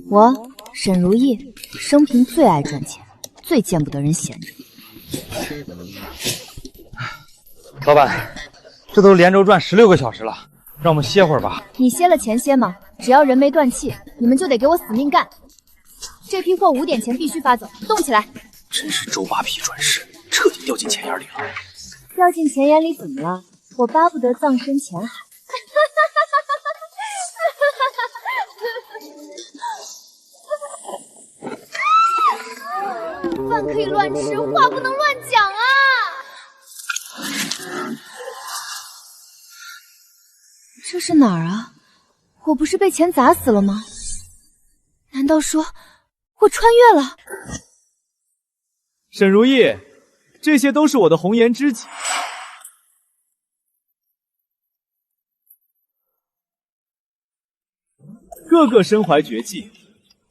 我沈如意，生平最爱赚钱，最见不得人闲着。老板，这都连轴转16个小时了，让我们歇会儿吧。你歇了钱歇吗？只要人没断气，你们就得给我死命干。这批货5点前必须发走，动起来！真是周扒皮转世，彻底掉进钱眼里了。掉进钱眼里怎么了？我巴不得葬身钱海。饭可以乱吃，话不能乱讲啊！这是哪儿啊？我不是被钱砸死了吗？难道说我穿越了？沈如意，这些都是我的红颜知己，个个身怀绝技，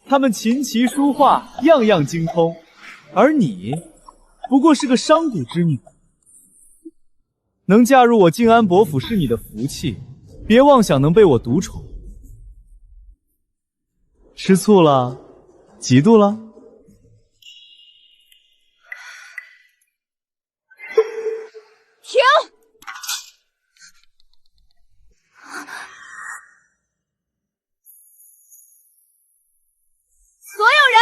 他们琴棋书画样样精通，而你不过是个商贾之女，能嫁入我静安伯府是你的福气，别妄想能被我独宠。吃醋了？嫉妒了？停！所有人，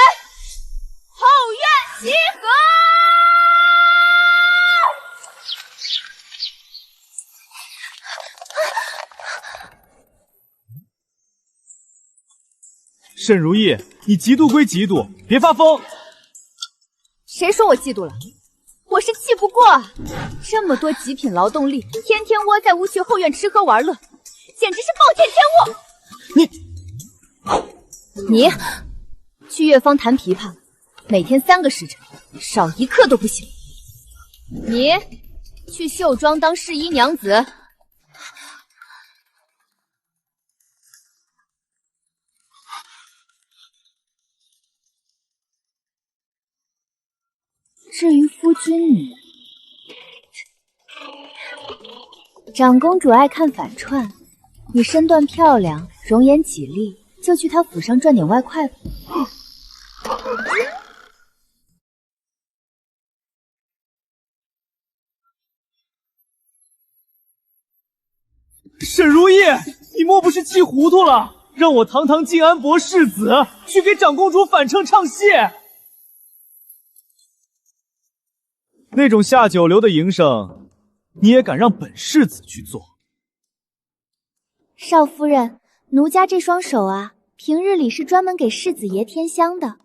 后院集合！沈如意，你嫉妒归嫉妒，别发疯。谁说我嫉妒了？我是气不过，这么多极品劳动力，天天窝在无趣后院吃喝玩乐，简直是暴殄天物。你去乐坊弹琵琶，每天3个时辰，少一刻都不行。你去绣庄当试衣娘子。至于夫君你，长公主爱看反串，你身段漂亮，容颜绮丽，就去她府上赚点外快吧。沈如意，你莫不是气糊涂了？让我堂堂静安伯世子去给长公主反唱唱戏？那种下九流的营生，你也敢让本世子去做？少夫人，奴家这双手啊，平日里是专门给世子爷添香的。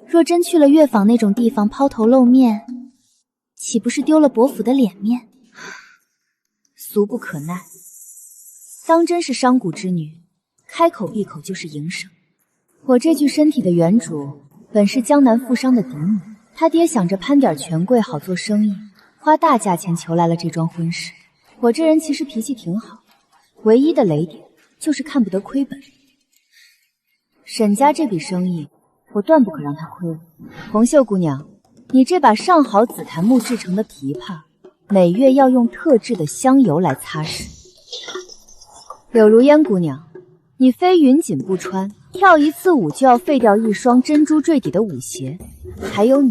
若真去了乐坊那种地方抛头露面，岂不是丢了伯府的脸面？俗不可耐。当真是商贾之女，开口闭口就是营生。我这具身体的原主本是江南富商的嫡女，他爹想着攀点权贵好做生意，花大价钱求来了这桩婚事。我这人其实脾气挺好，唯一的雷点就是看不得亏本。沈家这笔生意，我断不可让他亏了。红袖姑娘，你这把上好紫檀木制成的琵琶，每月要用特制的香油来擦拭。柳如烟姑娘，你非云锦不穿，跳一次舞就要废掉一双珍珠坠底的舞鞋。还有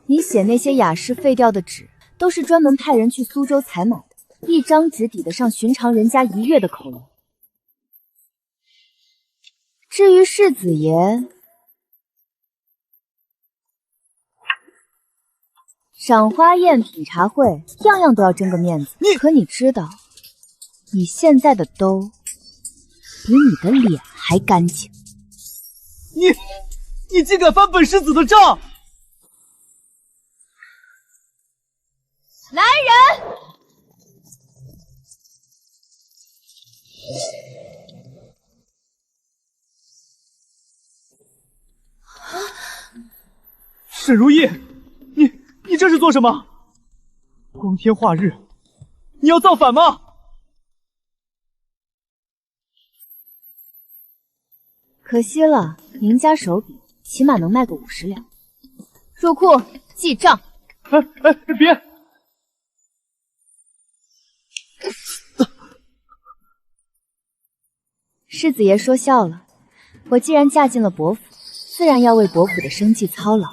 你写那些雅士废掉的纸，都是专门派人去苏州采买的，一张纸抵得上寻常人家1月的口粮。至于世子爷，赏花宴、品茶会，样样都要争个面子。可你知道，你现在的兜比你的脸还干净。你竟敢翻本世子的账！来人！沈如意，你这是做什么？光天化日，你要造反吗？可惜了，您家手笔起码能卖个50两。入库记账。别！世子爷说笑了，我既然嫁进了伯府，自然要为伯府的生计操劳。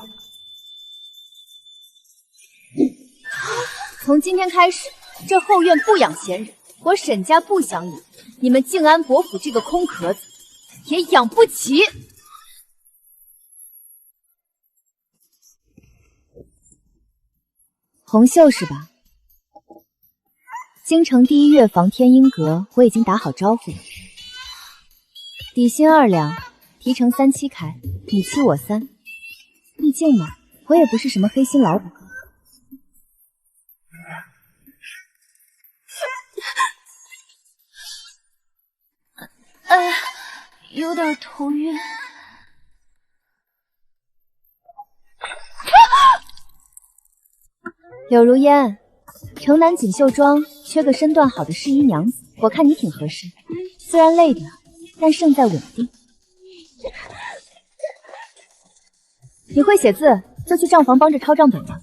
从今天开始，这后院不养闲人，我沈家不想养，你们静安伯府这个空壳子也养不起。红袖是吧？京城第一乐坊天音阁我已经打好招呼了，底薪2两，提成3期开，你7我3。毕竟嘛，我也不是什么黑心老板。有点头晕。柳如烟，城南锦绣庄缺个身段好的试衣娘子，我看你挺合适。虽然累点，但胜在稳定。你会写字，就去账房帮着抄账本吧。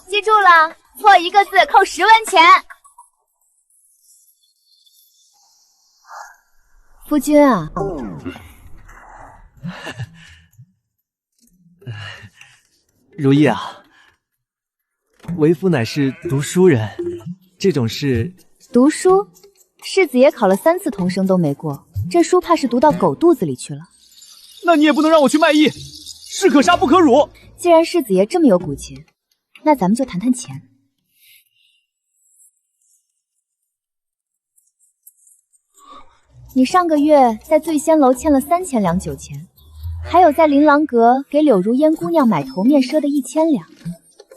记住了，错1个字扣10文钱。夫君啊，如意啊，为夫乃是读书人，这种事……读书？世子爷考了3次童生都没过，这书怕是读到狗肚子里去了。那你也不能让我去卖艺，士可杀不可辱。既然世子爷这么有骨气，那咱们就谈谈钱。你上个月在醉仙楼欠了3000两酒钱，还有在琳琅阁给柳如烟姑娘买头面赊的1000两，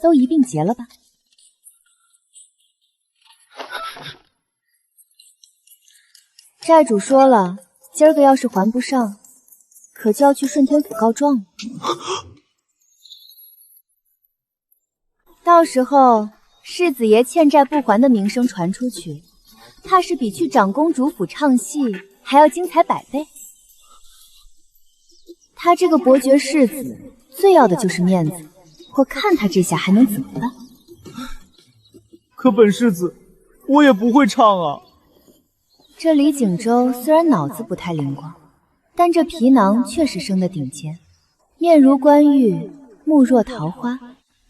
都一并结了吧？债主说了，今儿个要是还不上，可就要去顺天府告状了。到时候世子爷欠债不还的名声传出去，怕是比去长公主府唱戏还要精彩100倍。他这个伯爵世子最要的就是面子，我看他这下还能怎么办？可本世子我也不会唱啊。这李景州虽然脑子不太灵光，但这皮囊确实生得顶尖，面如冠玉，目若桃花，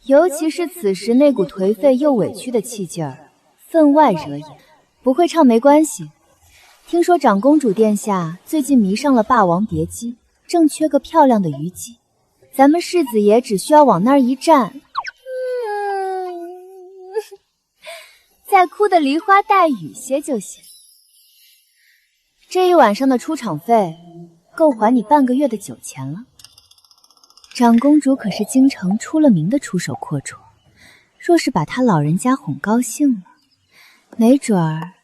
尤其是此时那股颓废又委屈的气劲儿，分外惹眼。不会唱没关系，听说长公主殿下最近迷上了《霸王别姬》，正缺个漂亮的虞姬，咱们世子爷只需要往那儿一站，再哭得梨花带雨些就行。这一晚上的出场费够还你半个月的酒钱了。长公主可是京城出了名的出手阔绰，若是把她老人家哄高兴了，没准儿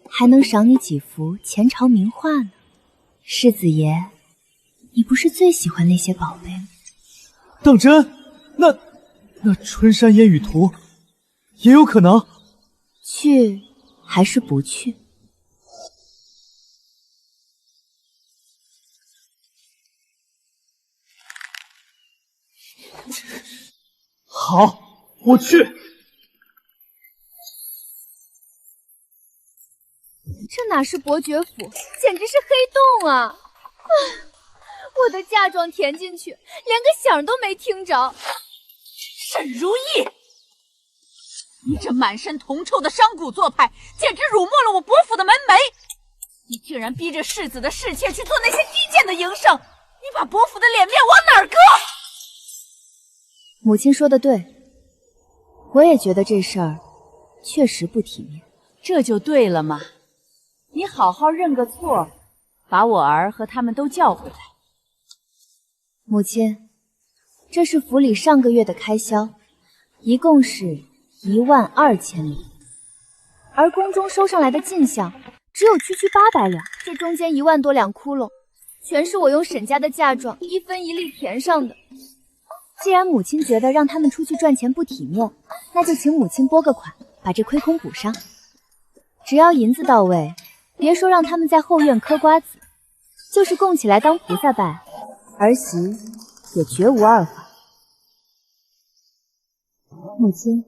还能赏你几幅前朝名画呢。世子爷，你不是最喜欢那些宝贝吗？当真？那春山烟雨图也有可能？去还是不去？好，我去。这哪是伯爵府，简直是黑洞啊！我的嫁妆填进去，连个响都没听着。沈如意，你这满身铜臭的商贾做派，简直辱没了我伯府的门楣！你竟然逼着世子的侍妾去做那些低贱的营生，你把伯府的脸面往哪儿搁？母亲说的对，我也觉得这事儿确实不体面。这就对了嘛，你好好认个错，把我儿和他们都叫回来。母亲，这是府里上个月的开销，一共是12000两，而宫中收上来的进项只有区800两，这中间1万多两窟窿，全是我用沈家的嫁妆一分一粒填上的。既然母亲觉得让他们出去赚钱不体面，那就请母亲拨个款，把这亏空补上。只要银子到位，别说让他们在后院嗑瓜子，就是供起来当菩萨拜，儿媳也绝无二话。母亲，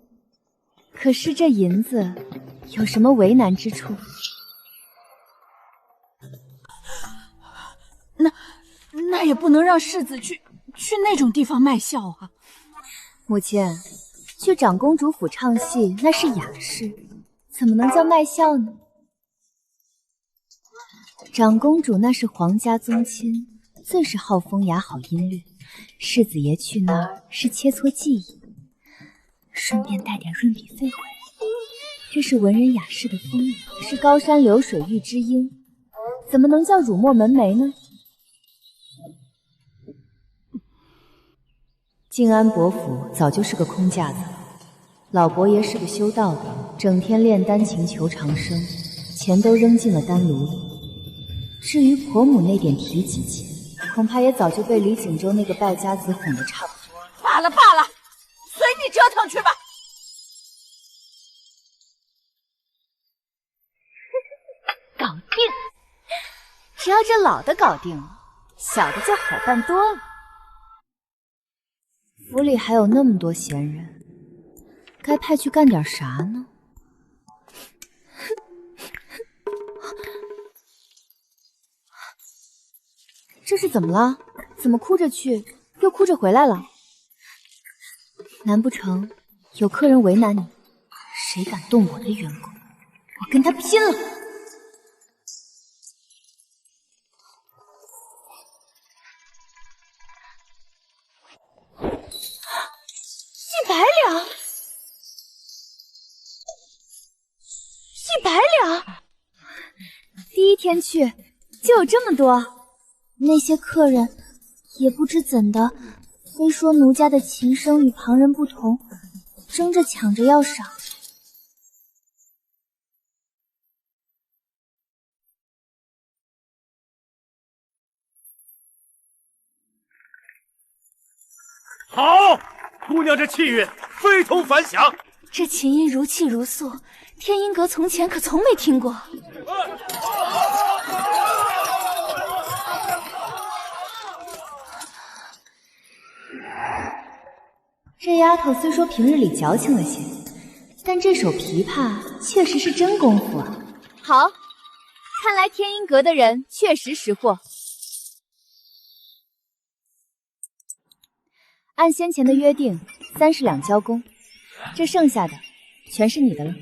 可是这银子有什么为难之处？那也不能让世子去那种地方卖笑啊。母亲，去长公主府唱戏那是雅事，怎么能叫卖笑呢？长公主那是皇家宗亲，最是好风雅好音律，世子爷去那儿是切磋技艺，顺便带点润笔费回来。这是文人雅士的风雅，是高山流水遇知音，怎么能叫辱没门楣呢？静安伯府早就是个空架子，老伯爷是个修道的，整天炼丹勤求长生，钱都扔进了丹炉里。至于婆母那点提己钱，恐怕也早就被李景州那个败家子哄得差不多。罢了，随你折腾去吧。搞定！只要这老的搞定了，小的就好办多了。府里还有那么多闲人，该派去干点啥呢？这是怎么了？怎么哭着去，又哭着回来了？难不成有客人为难你？谁敢动我的员工，我跟他拼了！100两！第一天去就有这么多，那些客人也不知怎的，非说奴家的琴声与旁人不同，争着抢着要赏。好，姑娘这气韵非同凡响。这琴音如泣如诉，天音阁从前可从没听过。这丫头虽说平日里矫情了些，但这手琵琶确实是真功夫啊。好，看来天音阁的人确实识货。按先前的约定，30两交工，这剩下的全是你的了。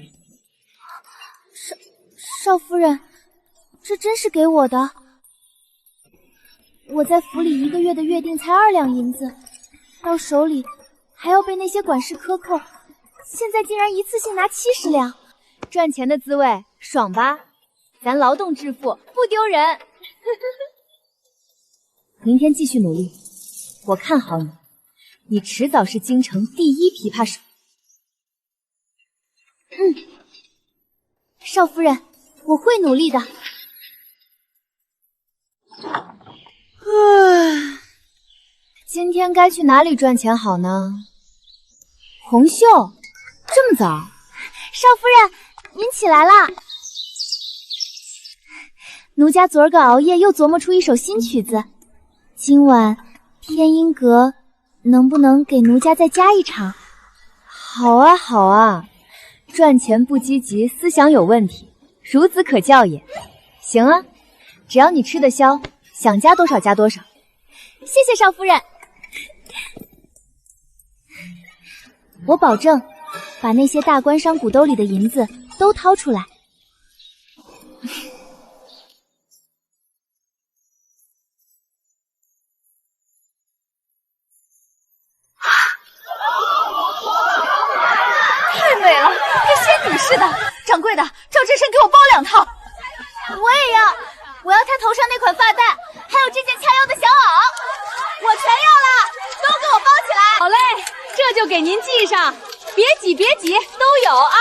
少夫人，这真是给我的？我在府里1个月的约定才2两银子，到手里还要被那些管事克扣，现在竟然一次性拿70两，赚钱的滋味爽吧？咱劳动致富不丢人。明天继续努力，我看好你，你迟早是京城第1琵琶手。少夫人，我会努力的。今天该去哪里赚钱好呢？红袖，这么早？少夫人，您起来啦！奴家昨儿个熬夜又琢磨出一首新曲子，今晚天音阁能不能给奴家再加一场？好啊，好啊，赚钱不积极，思想有问题，孺子可教也。行啊，只要你吃得消，想加多少加多少。谢谢少夫人。我保证把那些大官商骨兜里的银子都掏出来。太美了，跟仙女似的。掌柜的，赵真身给我包2套。我也要，我要他头上那款发带，还有这件掐腰的小袄，我全要了，都给我包起来。好嘞，这就给您系上，别挤别挤，都有啊。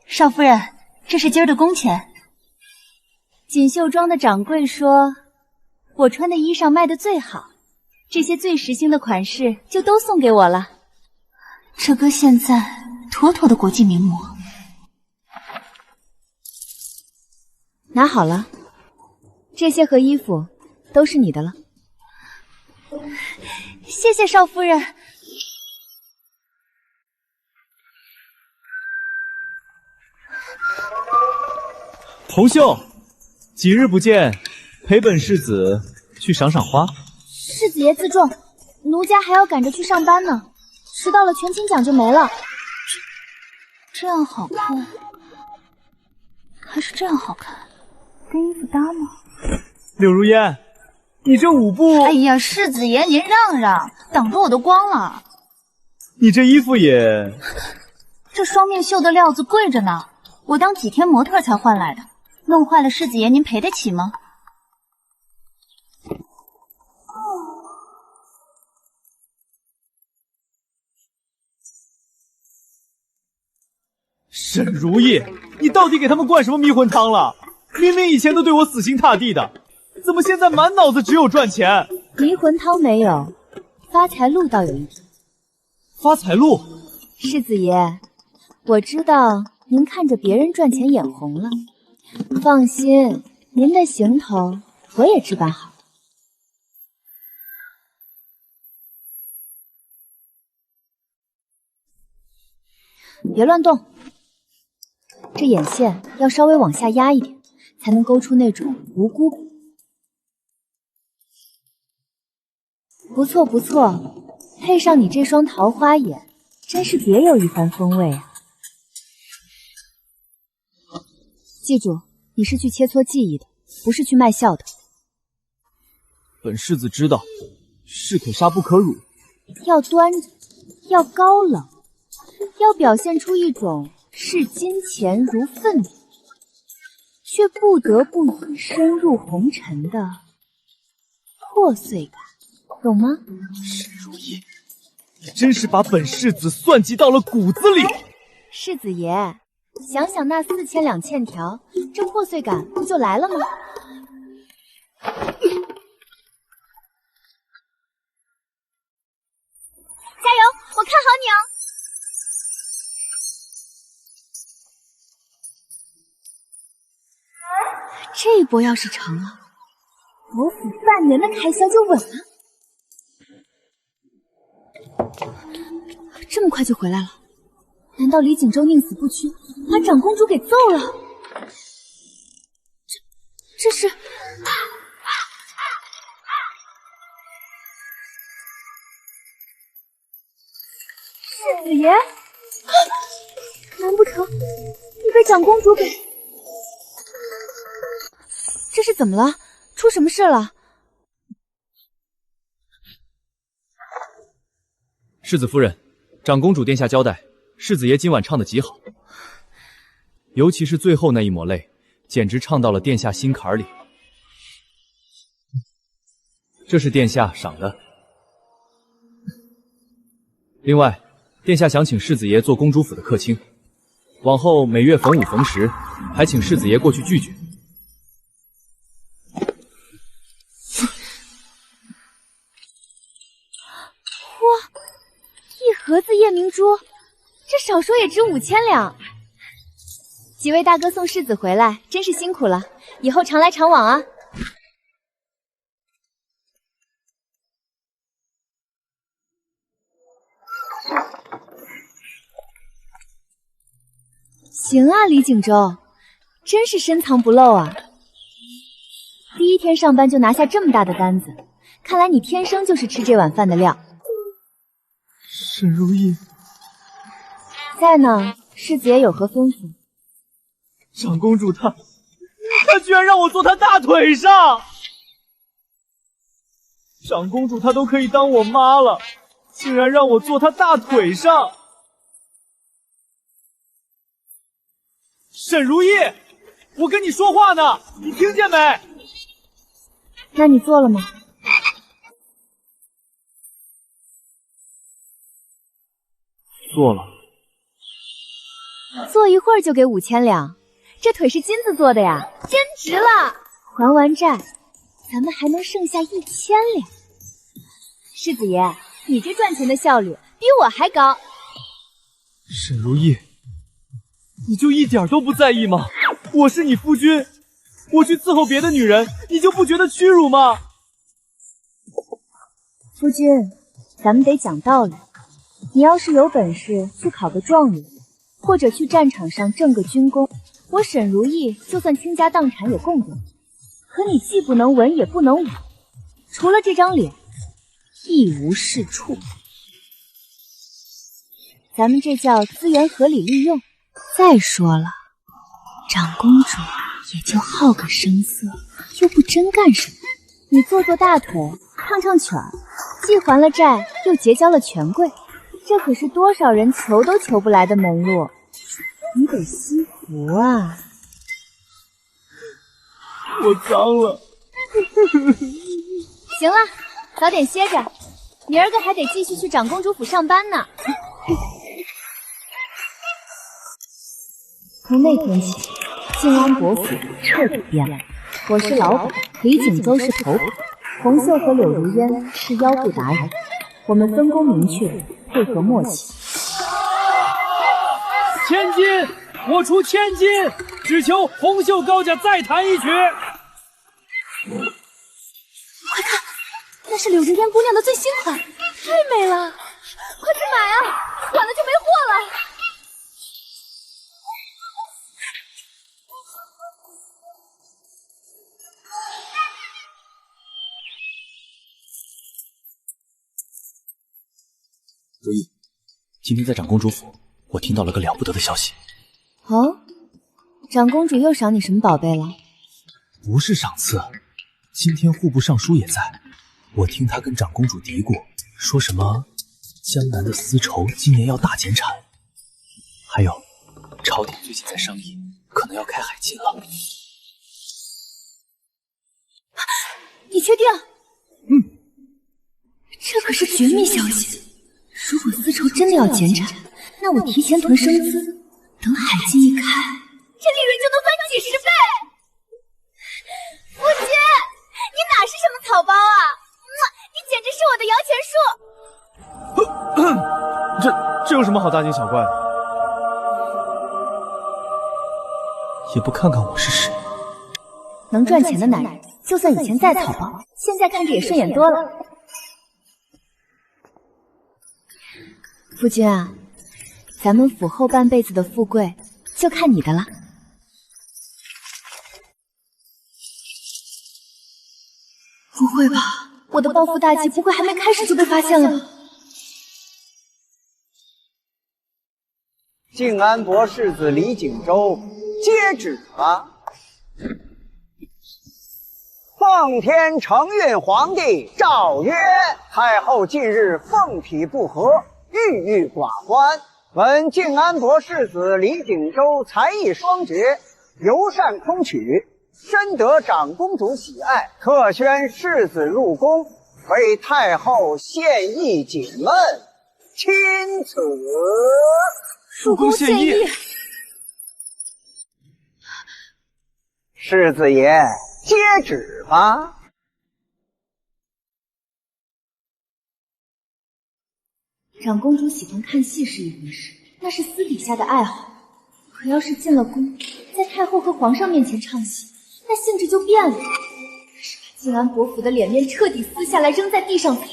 少夫人，这是今儿的工钱。锦绣庄的掌柜说，我穿的衣裳卖得最好，这些最时兴的款式就都送给我了。这哥现在妥妥的国际名模。拿好了，这些和衣服都是你的了。谢谢少夫人。红袖，几日不见，陪本世子去赏赏花。世子爷自重，奴家还要赶着去上班呢，迟到了全勤奖就没了。这样好看，还是这样好看？跟衣服搭吗？柳如烟，你这舞步……哎呀，世子爷您让让，挡着我的光了。你这衣服也……这双面绣的料子贵着呢，我当几天模特才换来的，弄坏了世子爷您赔得起吗？沈如意，你到底给他们灌什么迷魂汤了？明明以前都对我死心塌地的，怎么现在满脑子只有赚钱？迷魂汤没有，发财路倒有一条。发财路？世子爷，我知道您看着别人赚钱眼红了，放心，您的行头我也置办好。别乱动。这眼线要稍微往下压一点，才能勾出那种无辜感。不错不错，配上你这双桃花眼，真是别有一番风味啊！记住，你是去切磋技艺的，不是去卖笑的。本世子知道，士可杀不可辱。要端着，要高冷，要表现出一种视金钱如粪土，却不得不以深入红尘的破碎感，懂吗？沈如意，你真是把本世子算计到了骨子里。世子爷，想想那4千2千条，这破碎感不就来了吗？加油，我看好你哦！这一波要是成了，伯府半年的开销就稳了。这么快就回来了？难道李锦州宁死不屈，把长公主给揍了？这是……世子爷？难不成你被长公主给……这是怎么了？出什么事了？世子夫人，长公主殿下交代，世子爷今晚唱得极好，尤其是最后那一抹泪，简直唱到了殿下心坎里。这是殿下赏的。另外，殿下想请世子爷做公主府的客卿，往后每月逢5逢10，还请世子爷过去聚聚。盒子夜明珠，这少说也值5000两。几位大哥送世子回来，真是辛苦了，以后常来常往啊。行啊，李景州，真是深藏不露啊！第一天上班就拿下这么大的单子，看来你天生就是吃这碗饭的料。沈如意，在呢，世子爷有何吩咐？长公主她居然让我坐她大腿上！长公主她都可以当我妈了，竟然让我坐她大腿上！沈如意，我跟你说话呢，你听见没？那你做了吗？做了。坐一会儿就给5000两，这腿是金子做的呀，真值了！还完债，咱们还能剩下1000两。世子爷，你这赚钱的效率比我还高。沈如意，你就一点都不在意吗？我是你夫君，我去伺候别的女人，你就不觉得屈辱吗？夫君，咱们得讲道理。你要是有本事去考个状元，或者去战场上挣个军功，我沈如意就算倾家荡产也供着你。可你既不能文也不能武，除了这张脸，一无是处。咱们这叫资源合理利用。再说了，长公主也就好个声色，又不真干什么。你做做大腿，唱唱曲儿，既还了债，又结交了权贵，这可是多少人求都求不来的门路。你得惜福啊！我脏了。行了，早点歇着，明儿个还得继续去长公主府上班呢。从那天起，静安伯府彻底变了。我是老虎，李景州是头虎，红袖和柳如烟是腰部达人。我们分工明确，配合默契。千金，我出千金，只求红袖高家再弹一曲。快看，那是柳如烟姑娘的最新款，太美了，快去买啊，晚了就没货了。如意，今天在长公主府，我听到了个了不得的消息。哦，长公主又赏你什么宝贝了？不是赏赐，今天户部尚书也在，我听他跟长公主嘀咕，说什么江南的丝绸今年要大减产，还有朝廷最近在商议，可能要开海禁了。你确定？这可是绝密消息。如果丝绸真的要减产，那我提前囤生资，等海禁一开，这利润就能翻几十倍。夫君，你哪是什么草包啊？你简直是我的摇钱树。这有什么好大惊小怪的？也不看看我是谁。能赚钱的男人，就算以前再草包，现在看着也顺眼多了。夫君啊，咱们府后半辈子的富贵就看你的了。不会吧，我的暴富大计不会还没开始就被发现了吧？靖安伯世子李景州接旨吧。奉天承运皇帝诏曰：太后近日凤体不和，郁郁寡欢。闻靖安伯世子李景州才艺双绝，尤善空曲，深得长公主喜爱，特宣世子入宫，为太后献艺解闷，钦此。入宫献艺。世子爷，接旨吧。长公主喜欢看戏是一回事，那是私底下的爱好。可要是进了宫，在太后和皇上面前唱戏，那性质就变了，是把靖安伯府的脸面彻底撕下来扔在地上踩。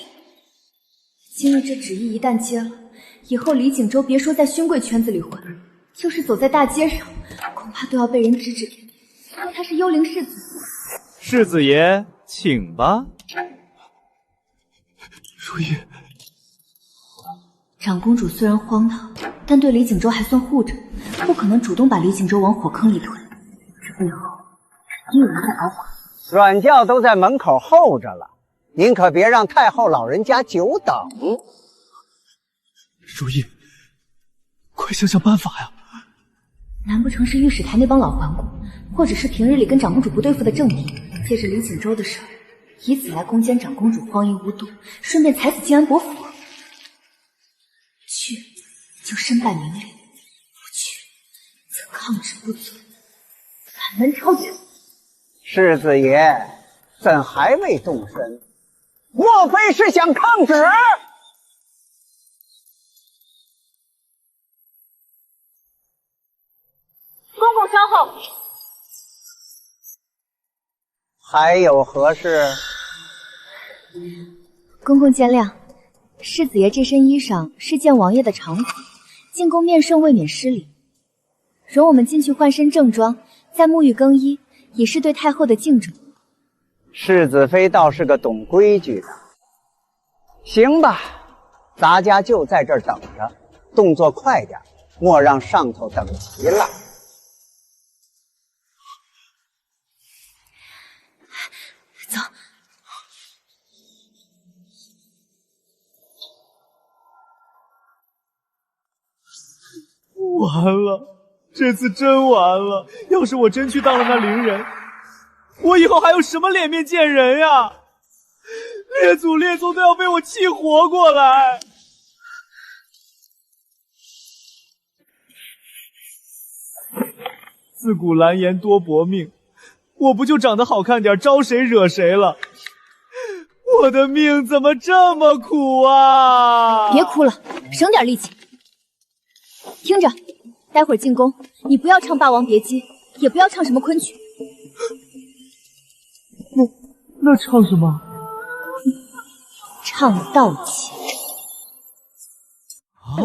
今日这旨意一旦接了，以后李景州别说在勋贵圈子里混，就是走在大街上，恐怕都要被人指指点点，说他是幽灵世子。世子爷，请吧。如意，长公主虽然荒唐，但对李景州还算护着，不可能主动把李景州往火坑里推。这背后肯定有人在搞鬼。软轿都在门口候着了，您可别让太后老人家久等。如意，快想想办法呀！难不成是御史台那帮老顽固，或者是平日里跟长公主不对付的正敌，借着李景州的事，以此来攻坚长公主荒淫无度，顺便踩死靖安伯府？去就身败名裂，不去则抗旨不遵，反门抄斩。世子爷，怎还未动身？莫非是想抗旨？公公稍后。还有何事？公公见谅，世子爷这身衣裳是见王爷的常服，进宫面圣未免失礼，容我们进去换身正装，再沐浴更衣，也是对太后的敬重。世子妃倒是个懂规矩的。行吧，咱家就在这儿等着，动作快点，莫让上头等急了。走。完了，这次真完了！要是我真去当了那伶人，我以后还有什么脸面见人呀？列祖列宗都要被我气活过来！自古蓝颜多薄命，我不就长得好看点，招谁惹谁了？我的命怎么这么苦啊！别哭了，省点力气。听着，待会儿进宫，你不要唱《霸王别姬》，也不要唱什么昆曲。那唱什么？唱道奇。啊？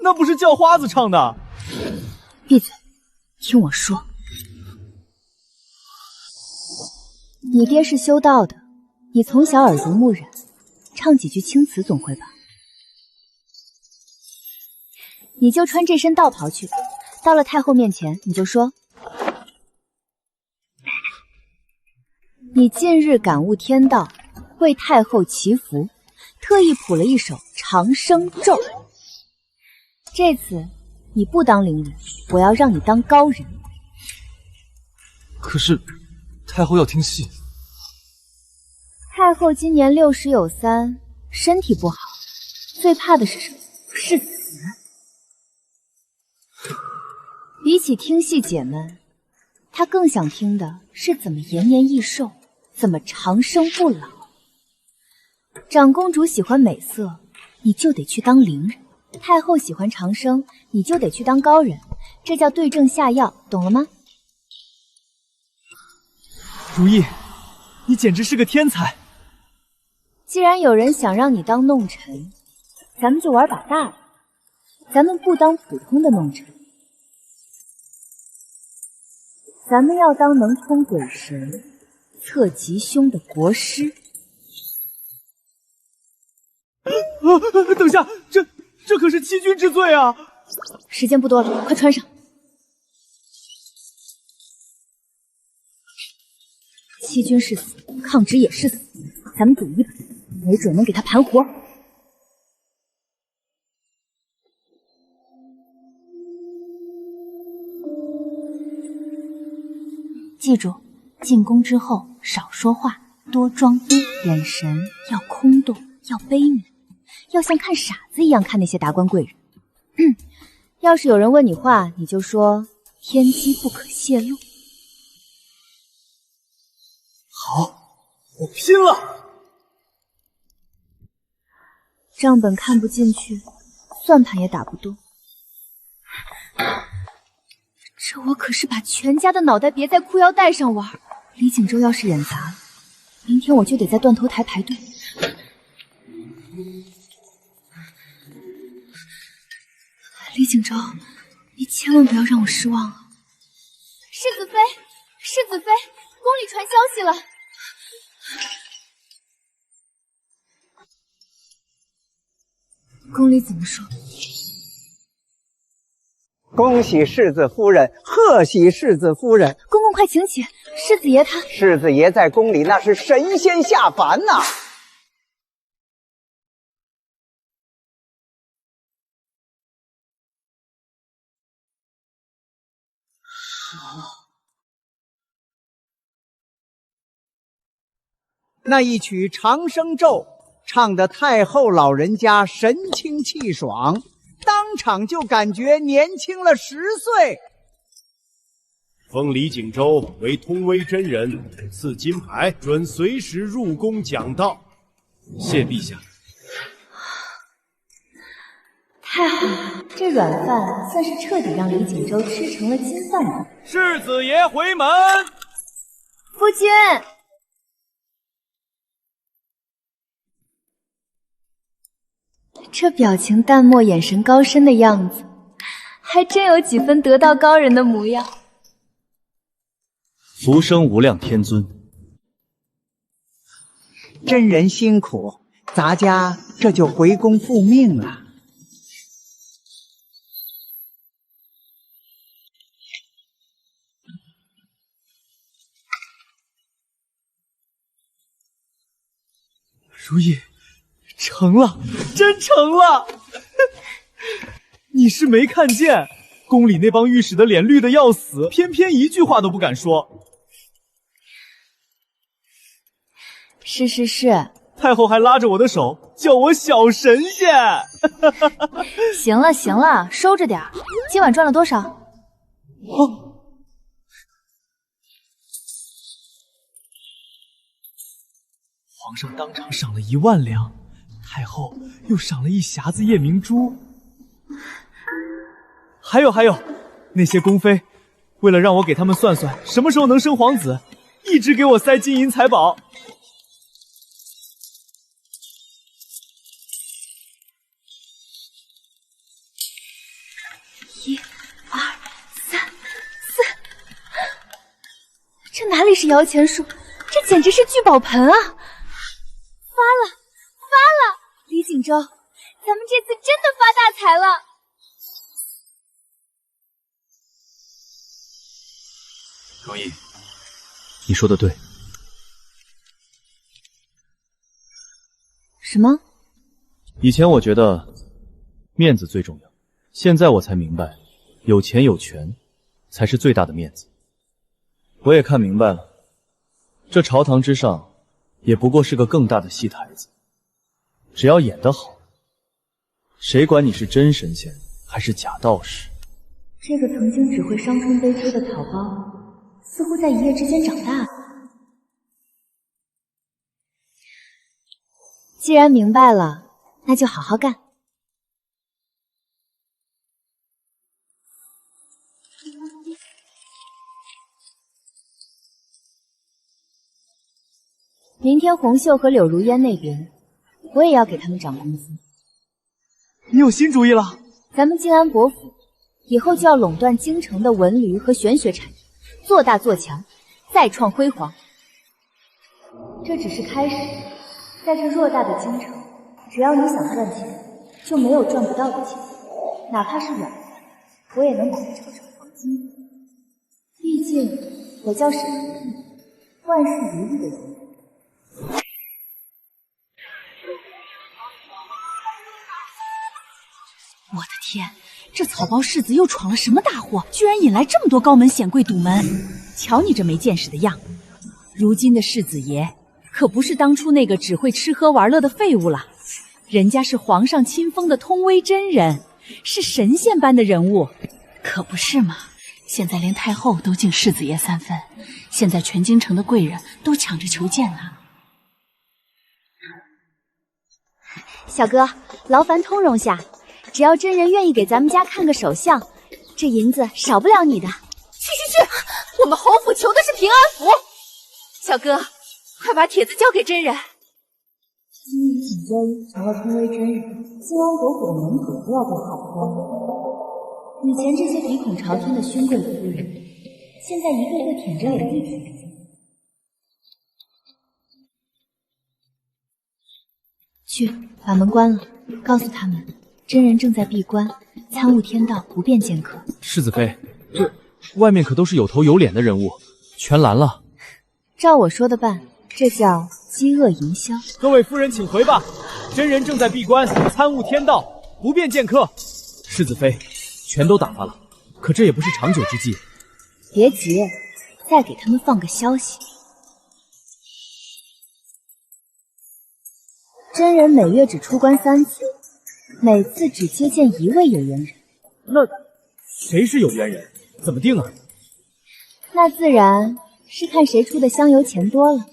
那不是叫花子唱的？闭嘴，听我说。你爹是修道的，你从小耳濡目染，唱几句青词总会吧？你就穿这身道袍去，到了太后面前，你就说：你近日感悟天道，为太后祈福，特意谱了一首长生咒。这次你不当伶人，我要让你当高人。可是太后要听戏。太后今年60有3，身体不好，最怕的是什么？是死。比起听戏解闷，她更想听的是怎么延年益寿，怎么长生不老。长公主喜欢美色，你就得去当伶人；太后喜欢长生，你就得去当高人。这叫对症下药，懂了吗？如意，你简直是个天才！既然有人想让你当弄臣，咱们就玩把大的。咱们不当普通的弄臣，咱们要当能通鬼神、测吉凶的国师。等下，这可是欺君之罪啊！时间不多了，快穿上。欺君是死，抗旨也是死，咱们赌一把，没准能给他盘活。记住，进宫之后少说话，多装逼，眼神要空洞，要悲悯，要像看傻子一样看那些达官贵人。要是有人问你话，你就说天机不可泄露。好，我拼了！账本看不进去，算盘也打不动。这我可是把全家的脑袋别在裤腰带上玩。李景洲要是演砸了，明天我就得在断头台排队。李景洲，你千万不要让我失望啊！世子妃，世子妃，宫里传消息了。宫里怎么说？恭喜世子夫人，贺喜世子夫人！公公快请起，世子爷他……世子爷在宫里那是神仙下凡呐！那一曲长生咒唱得太后老人家神清气爽，当场就感觉年轻了10岁。封李景洲为通威真人，赐金牌，准随时入宫讲道。谢陛下。太好了，这软饭算是彻底让李景洲吃成了金饭碗。世子爷回门。夫君。这表情淡漠、眼神高深的样子，还真有几分得道高人的模样。浮生无量天尊，真人辛苦，咱家这就回宫复命了。如意，成了，真成了！你是没看见，宫里那帮御史的脸绿的要死，偏偏一句话都不敢说。是，太后还拉着我的手，叫我小神仙。行了，收着点儿。今晚赚了多少？皇上当场赏了1万两，太后又赏了1匣子夜明珠。还有，那些宫妃为了让我给他们算算什么时候能生皇子，一直给我塞金银财宝。1、2、3、4，这哪里是摇钱树，这简直是聚宝盆啊！发了！李锦州，咱们这次真的发大财了！如意，你说的对。什么？以前我觉得面子最重要，现在我才明白，有钱有权才是最大的面子。我也看明白了，这朝堂之上也不过是个更大的戏台子，只要演得好，谁管你是真神仙还是假道士？这个曾经只会伤春悲秋的草包，似乎在一夜之间长大了。既然明白了，那就好好干。明天红袖和柳如烟那边，我也要给他们涨工资。你有新主意了？咱们静安伯府以后就要垄断京城的文旅和玄学产业，做大做强，再创辉煌。这只是开始，在这偌大的京城，只要你想赚钱，就没有赚不到的钱，哪怕是远饭，我也能把它炒成黄金。毕竟我叫沈如意，万事如意的人。我的天，这草包世子又闯了什么大祸？居然引来这么多高门显贵堵门！瞧你这没见识的样，如今的世子爷可不是当初那个只会吃喝玩乐的废物了，人家是皇上亲封的通威真人，是神仙般的人物，可不是吗？现在连太后都敬世子爷3分，现在全京城的贵人都抢着求见他。小哥，劳烦通融下，只要真人愿意给咱们家看个手相，这银子少不了你的。去，我们侯府求的是平安符。小哥，快把帖子交给真人。今日锦州成了通威真人，静安国府的门主都要被害光。以前这些鼻孔朝天的勋贵夫人，现在一个个舔着脸一起。去，把门关了，告诉他们，真人正在闭关，参悟天道，不便见客。世子妃，这外面可都是有头有脸的人物，全拦了。照我说的办，这叫饥饿营销。各位夫人请回吧，真人正在闭关，参悟天道，不便见客。世子妃，全都打发了，可这也不是长久之计。别急，再给他们放个消息。真人每月只出关3次，每次只接见1位有缘人。那谁是有缘人？怎么定啊？那自然是看谁出的香油钱多了。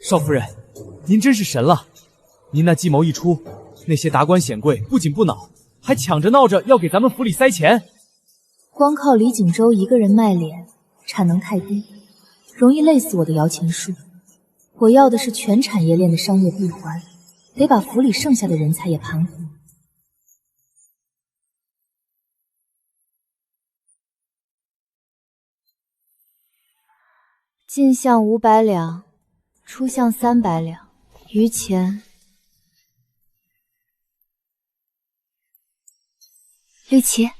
少夫人，您真是神了！您那计谋一出，那些达官显贵不仅不恼，还抢着闹着要给咱们府里塞钱。光靠李锦州一个人卖脸，产能太低，容易累死我的摇钱树。我要的是全产业链的商业闭环，得把府里剩下的人才也盘活。进项500两，出项300两，余钱。绿旗，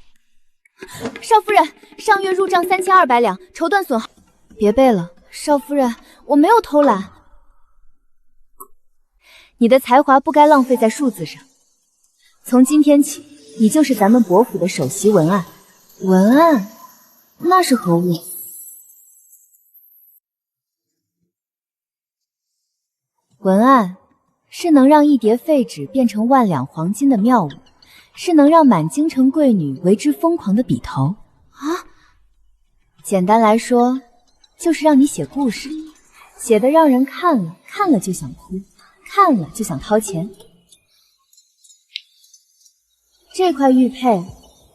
少夫人，上月入账3200两，绸缎损耗。别背了，少夫人，我没有偷懒。你的才华不该浪费在数字上。从今天起，你就是咱们伯府的首席文案。文案？那是何物？文案是能让一叠废纸变成万两黄金的妙物，是能让满京城贵女为之疯狂的笔头啊！简单来说，就是让你写故事，写得让人看了就想哭，看了就想掏钱。这块玉佩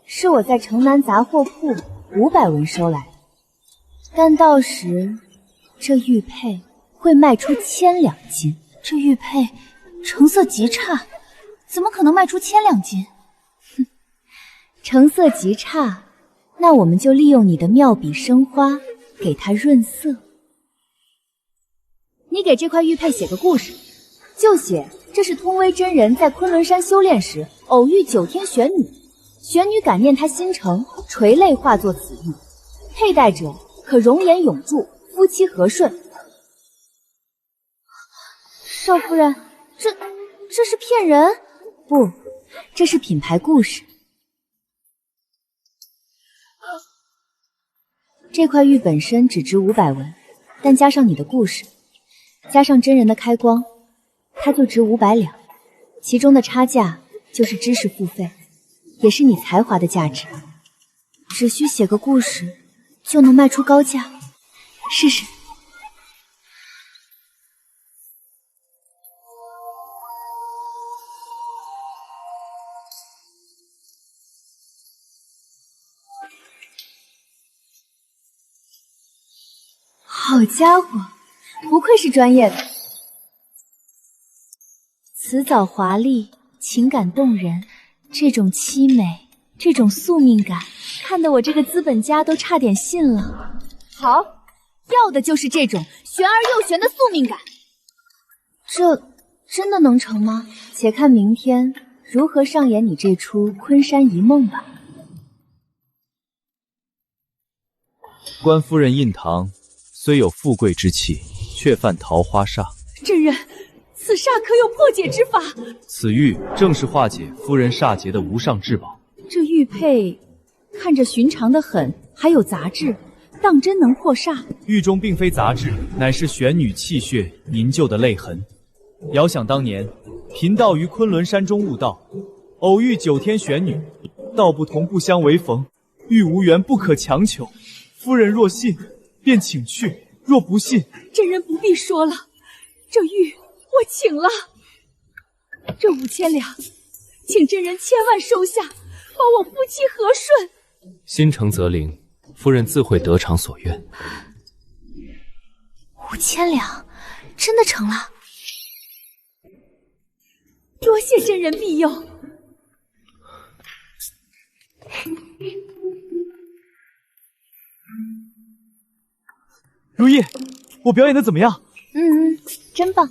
是我在城南杂货铺500文收来的，但到时这玉佩会卖出1000两金。这玉佩成色极差，怎么可能卖出1000两金？哼，成色极差，那我们就利用你的妙笔生花，给它润色。你给这块玉佩写个故事，就写这是通威真人在昆仑山修炼时偶遇9天玄女，玄女感念他心诚，垂泪化作此玉，佩戴者可容颜永驻，夫妻和顺。少夫人，这是骗人？不，这是品牌故事。这块玉本身只值500文，但加上你的故事，加上真人的开光，它就值500两。其中的差价就是知识付费，也是你才华的价值。只需写个故事，就能卖出高价。试试。好家伙，不愧是专业的。辞藻华丽，情感动人，这种凄美，这种宿命感，看得我这个资本家都差点信了。好，要的就是这种玄而又玄的宿命感。这真的能成吗？且看明天如何上演你这出昆山一梦吧。官夫人印堂虽有富贵之气，却犯桃花煞。真人，此煞可有破解之法？此玉正是化解夫人煞劫的无上至宝。这玉佩看着寻常的很，还有杂质，当真能破煞？玉中并非杂质，乃是玄女气血凝就的泪痕。遥想当年，贫道于昆仑山中悟道，偶遇9天玄女，道不同不相为逢，玉无缘不可强求。夫人若信，便请去，若不信，真人不必说了，这玉我请了。这5000两，请真人千万收下，保我夫妻和顺。心诚则灵，夫人自会得偿所愿。5000两，真的成了。多谢真人庇佑。如意，我表演的怎么样？真棒。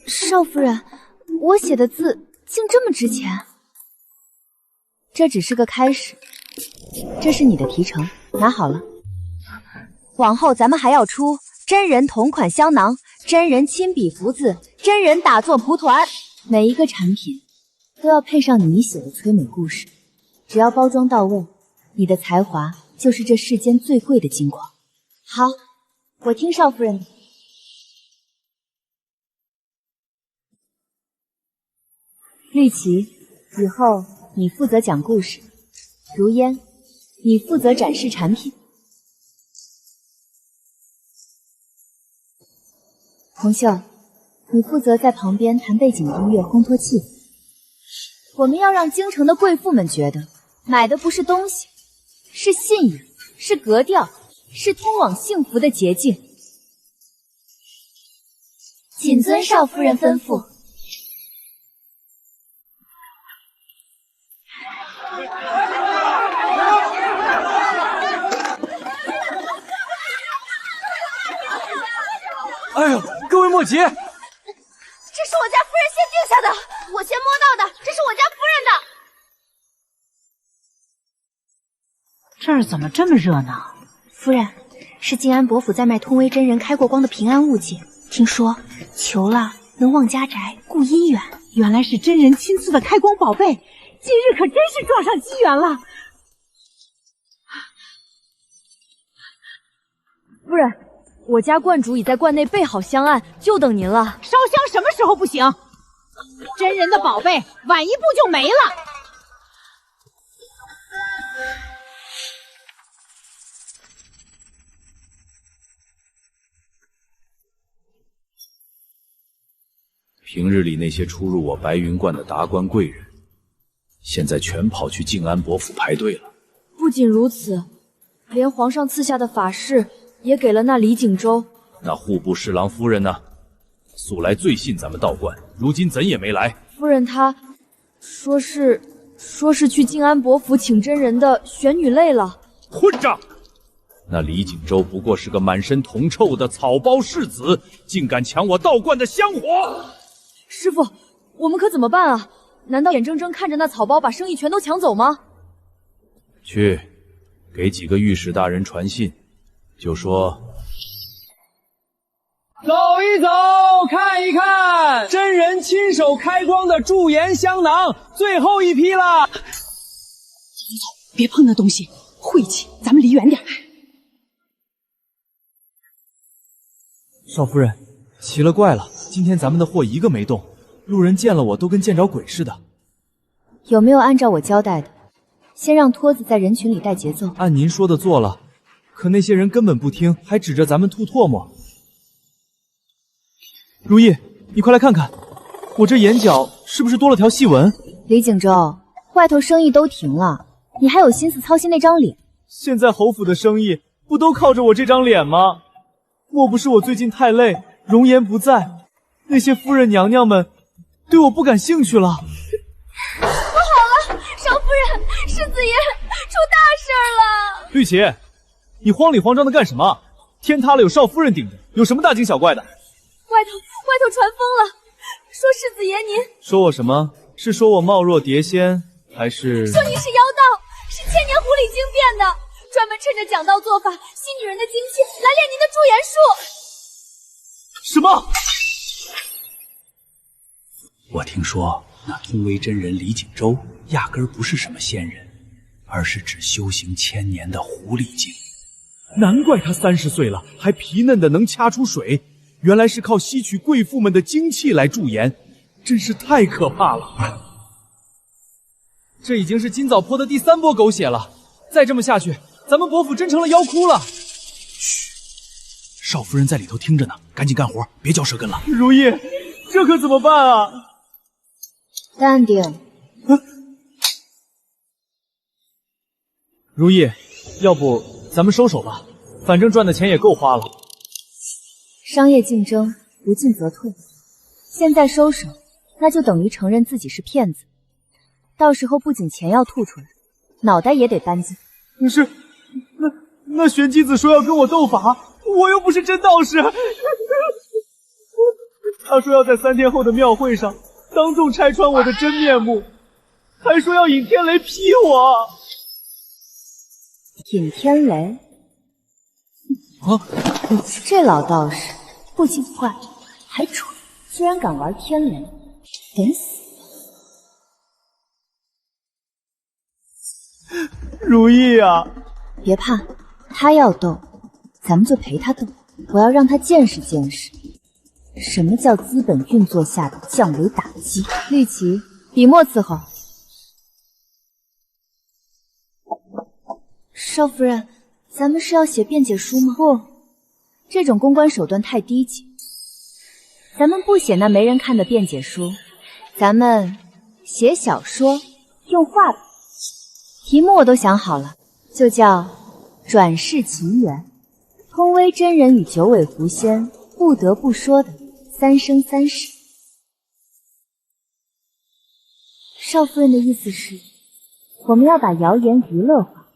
少夫人，我写的字竟这么值钱。这只是个开始，这是你的提成，拿好了。往后咱们还要出真人同款香囊、真人亲笔福字、真人打作蒲团，每一个产品都要配上你写的催美故事。只要包装到位，你的才华就是这世间最贵的金矿。好，我听少夫人的。绿旗，以后你负责讲故事；如烟，你负责展示产品。红袖，你负责在旁边弹背景音乐烘托气氛。我们要让京城的贵妇们觉得，买的不是东西，是信仰，是格调，是通往幸福的捷径。谨遵少夫人吩咐。哎呦，各位莫急！这是我家夫人先定下的，我先摸到的，这是我家夫人的。这儿怎么这么热闹？夫人，是静安伯府在卖通威真人开过光的平安物件，听说求了能旺家宅，顾姻缘。原来是真人亲赐的开光宝贝，今日可真是撞上机缘了。夫人，我家观主已在观内备好香案，就等您了。烧香什么时候不行？真人的宝贝晚一步就没了。平日里那些出入我白云观的达官贵人，现在全跑去静安伯府排队了。不仅如此，连皇上赐下的法式也给了那李景州。那户部侍郎夫人呢？素来最信咱们道观，如今怎也没来？夫人她说是去静安伯府请真人的选女类了。混账！那李景州不过是个满身铜臭的草包世子，竟敢抢我道观的香火！师傅，我们可怎么办啊？难道眼睁睁看着那草包把生意全都抢走吗？去，给几个御史大人传信，就说走一走，看一看，真人亲手开光的驻颜香囊，最后一批了。走，别碰那东西，晦气，咱们离远点。少夫人，奇了怪了，今天咱们的货一个没动，路人见了我都跟见着鬼似的。有没有按照我交代的，先让托子在人群里带节奏？按您说的做了，可那些人根本不听，还指着咱们吐唾沫。如意，你快来看看，我这眼角是不是多了条细纹？李景州，外头生意都停了，你还有心思操心那张脸？现在侯府的生意不都靠着我这张脸吗？莫不是我最近太累，容颜不在，那些夫人娘娘们对我不感兴趣了？不好了，少夫人，世子爷出大事了！绿旗，你慌里慌张的干什么？天塌了有少夫人顶着，有什么大惊小怪的？外头传疯了，说世子爷您说我什么？是说我貌若蝶仙，还是说您是妖道，是千年狐狸精变的，专门趁着讲道做法吸女人的精气来练您的驻颜术？什么？我听说那通威真人李景州压根儿不是什么仙人，而是只修行1000年的狐狸精。难怪他30岁了还皮嫩的能掐出水，原来是靠吸取贵妇们的精气来驻颜，真是太可怕了。这已经是今早泼的第3波狗血了，再这么下去，咱们伯府真成了妖窟了。嘘，少夫人在里头听着呢，赶紧干活，别嚼舌根了。如意，这可怎么办啊？淡定。如意，要不咱们收手吧，反正赚的钱也够花了。商业竞争不进则退，现在收手，那就等于承认自己是骗子，到时候不仅钱要吐出来，脑袋也得搬进。可是，那玄机子说要跟我斗法，我又不是真道士。他说要在3天后的庙会上当众拆穿我的真面目，还说要引天雷劈我。引天雷？这老道士不仅坏，还蠢，居然敢玩天雷，得死！如意啊，别怕，他要斗，咱们就陪他斗。我要让他见识见识，什么叫资本运作下的降维打击。绿旗，笔墨伺候。少夫人，咱们是要写辩解书吗？不，这种公关手段太低级。咱们不写那没人看的辩解书，咱们写小说，用画笔。题目我都想好了，就叫《转世情缘》，通威真人与九尾狐仙不得不说的三生三世。少夫人的意思是，我们要把谣言娱乐化。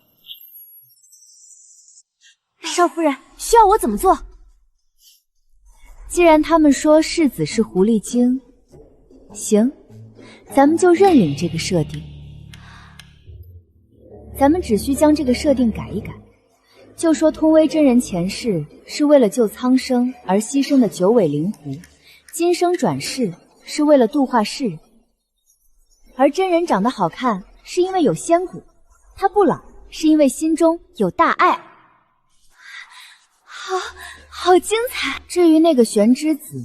少夫人，需要我怎么做？既然他们说世子是狐狸精，行，咱们就认领这个设定。咱们只需将这个设定改一改，就说通威真人前世是为了救苍生而牺牲的九尾灵狐，今生转世是为了度化世人。而真人长得好看是因为有仙骨，他不老是因为心中有大爱。好精彩！至于那个玄之子，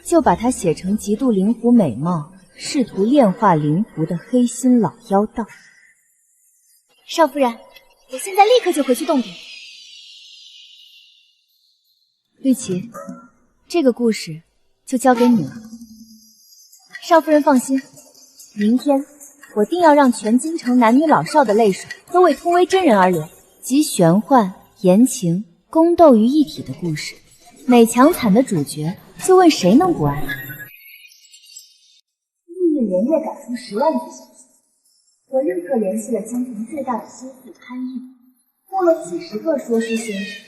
就把他写成极度灵狐美貌，试图炼化灵狐的黑心老妖道。少夫人，我现在立刻就回去动笔。绿琪，这个故事就交给你了。少夫人放心，明天我定要让全京城男女老少的泪水都为通威真人而流，集玄幻、言情、宫斗于一体的故事，每强惨的主角，就问谁能不爱？日日连夜赶出10万字小说，我立刻联系了京城最大的修复刊印，雇了几十个说书先生，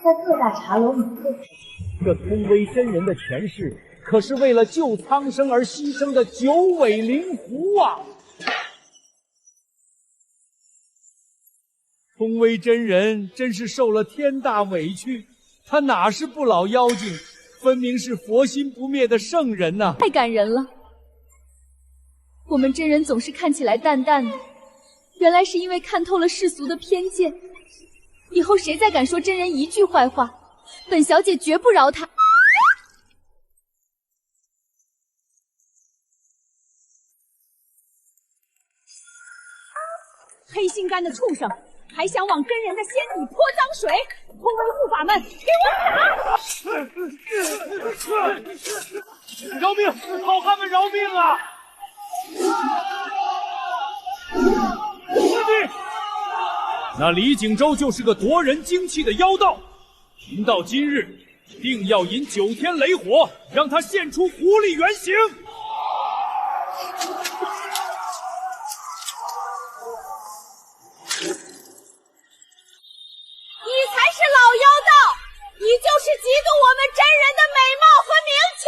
在各大茶楼猛对。这通威真人的前世，可是为了救苍生而牺牲的九尾灵狐啊！通威真人真是受了天大委屈，他哪是不老妖精，分明是佛心不灭的圣人呐！太感人了。我们真人总是看起来淡淡的，原来是因为看透了世俗的偏见。以后谁再敢说真人一句坏话，本小姐绝不饶他。黑心肝的畜生，还想往真人的仙体泼脏水！通威护法们，给饶命！好汉们饶命啊！那李景州就是个夺人精气的妖道，贫道今日定要引9天雷火，让他现出狐狸原形。你才是老妖道，你就是嫉妒我们真人的美貌和名气。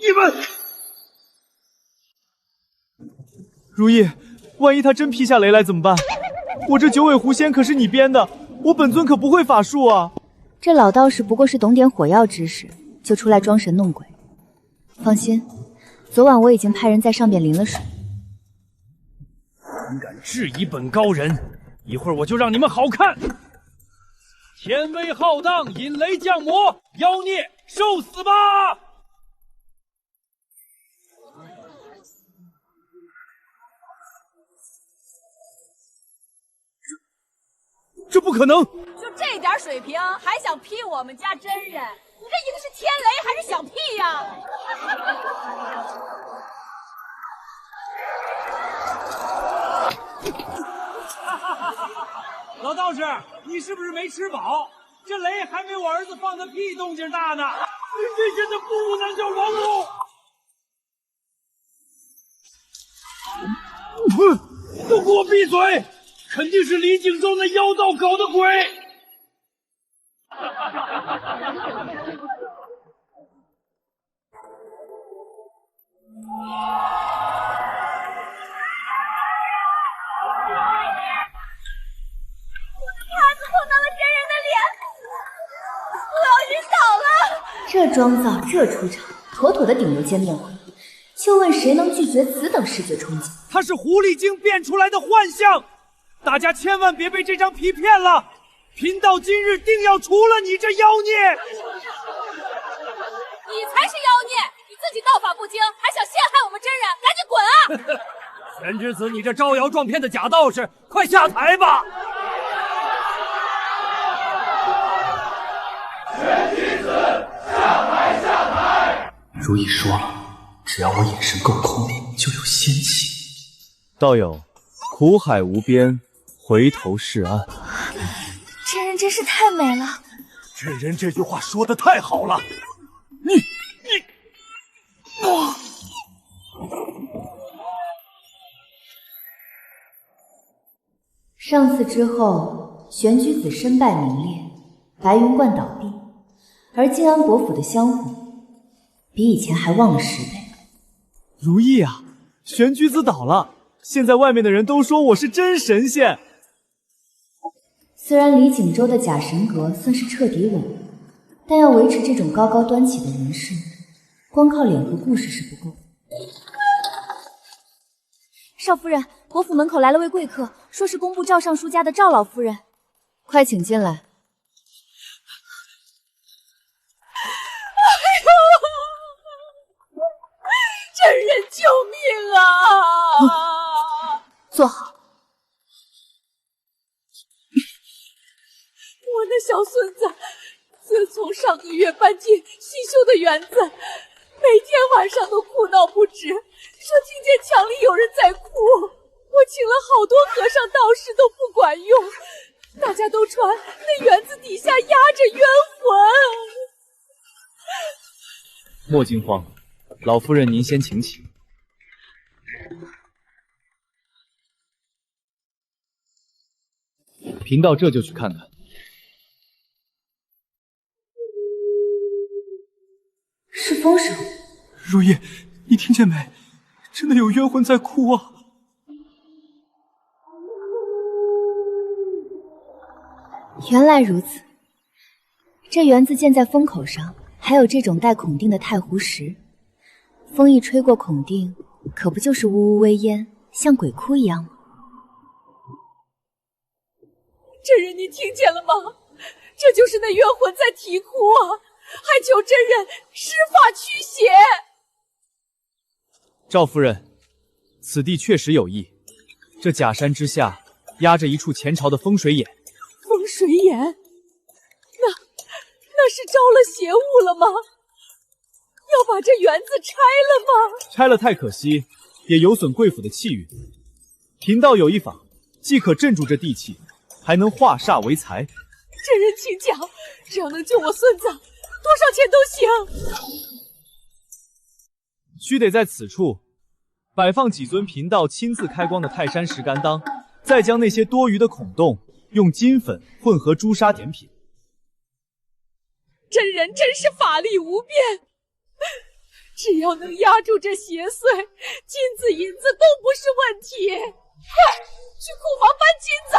你们，如意，万一他真劈下雷来怎么办？我这九尾狐仙可是你编的，我本尊可不会法术啊！这老道士不过是懂点火药知识，就出来装神弄鬼。放心，昨晚我已经派人在上边淋了水。胆敢质疑本高人，一会儿我就让你们好看！天威浩荡，引雷降魔，妖孽受死吧！这不可能！就这点水平，还想劈我们家真人？你这赢是天雷还是想屁呀？老道士，你是不是没吃饱？这雷还没我儿子放的屁动静大呢！你这真的不能叫王母！都给我闭嘴！肯定是李景州那妖道搞的鬼！这妆造，这出场，妥妥的顶流见面会。就问谁能拒绝此等视觉冲击？他是狐狸精变出来的幻象，大家千万别被这张皮骗了！贫道今日定要除了你这妖孽！你才是妖孽！你自己道法不精，还想陷害我们真人，赶紧滚啊！玄之子，你这招摇撞骗的假道士，快下台吧！玄之子。如意说了，只要我眼神够空，就有仙气。道友，苦海无边，回头是岸。真人真是太美了。真人这句话说的太好了。上次之后，玄居子身败名裂，白云观倒闭，而静安伯府的香火比以前还旺了10倍。如意啊，玄居子倒了，现在外面的人都说我是真神仙。虽然李景州的假神格算是彻底稳了，但要维持这种高高端起的人设，光靠脸和故事是不够。少夫人，伯府门口来了位贵客，说是工部赵尚书家的赵老夫人，快请进来。真人救命啊！坐好。我的小孙子自从上个月搬进新修的园子，每天晚上都哭闹不止，说听见墙里有人在哭。我请了好多和尚道士都不管用，大家都传那园子底下压着冤魂。莫惊慌，老夫人您先请起。贫道这就去看看。是风声。如意，你听见没？真的有冤魂在哭啊！原来如此，这园子建在风口上，还有这种带孔钉的太湖石，风一吹过孔钉，可不就是呜呜微烟，像鬼哭一样吗？真人，你听见了吗？这就是那冤魂在啼哭啊！还求真人施法驱邪。赵夫人，此地确实有异，这假山之下压着一处前朝的风水眼。风水眼？那是招了邪物了吗？要把这园子拆了吗？拆了太可惜，也有损贵府的气运。贫道有一法，既可镇住这地气，还能化煞为财。真人请讲，只要能救我孙子，多少钱都行。须得在此处摆放几尊贫道亲自开光的泰山石甘当，再将那些多余的孔洞用金粉混合朱砂点品。真人真是法力无边，只要能压住这邪祟，金子银子都不是问题。快去库房搬金子。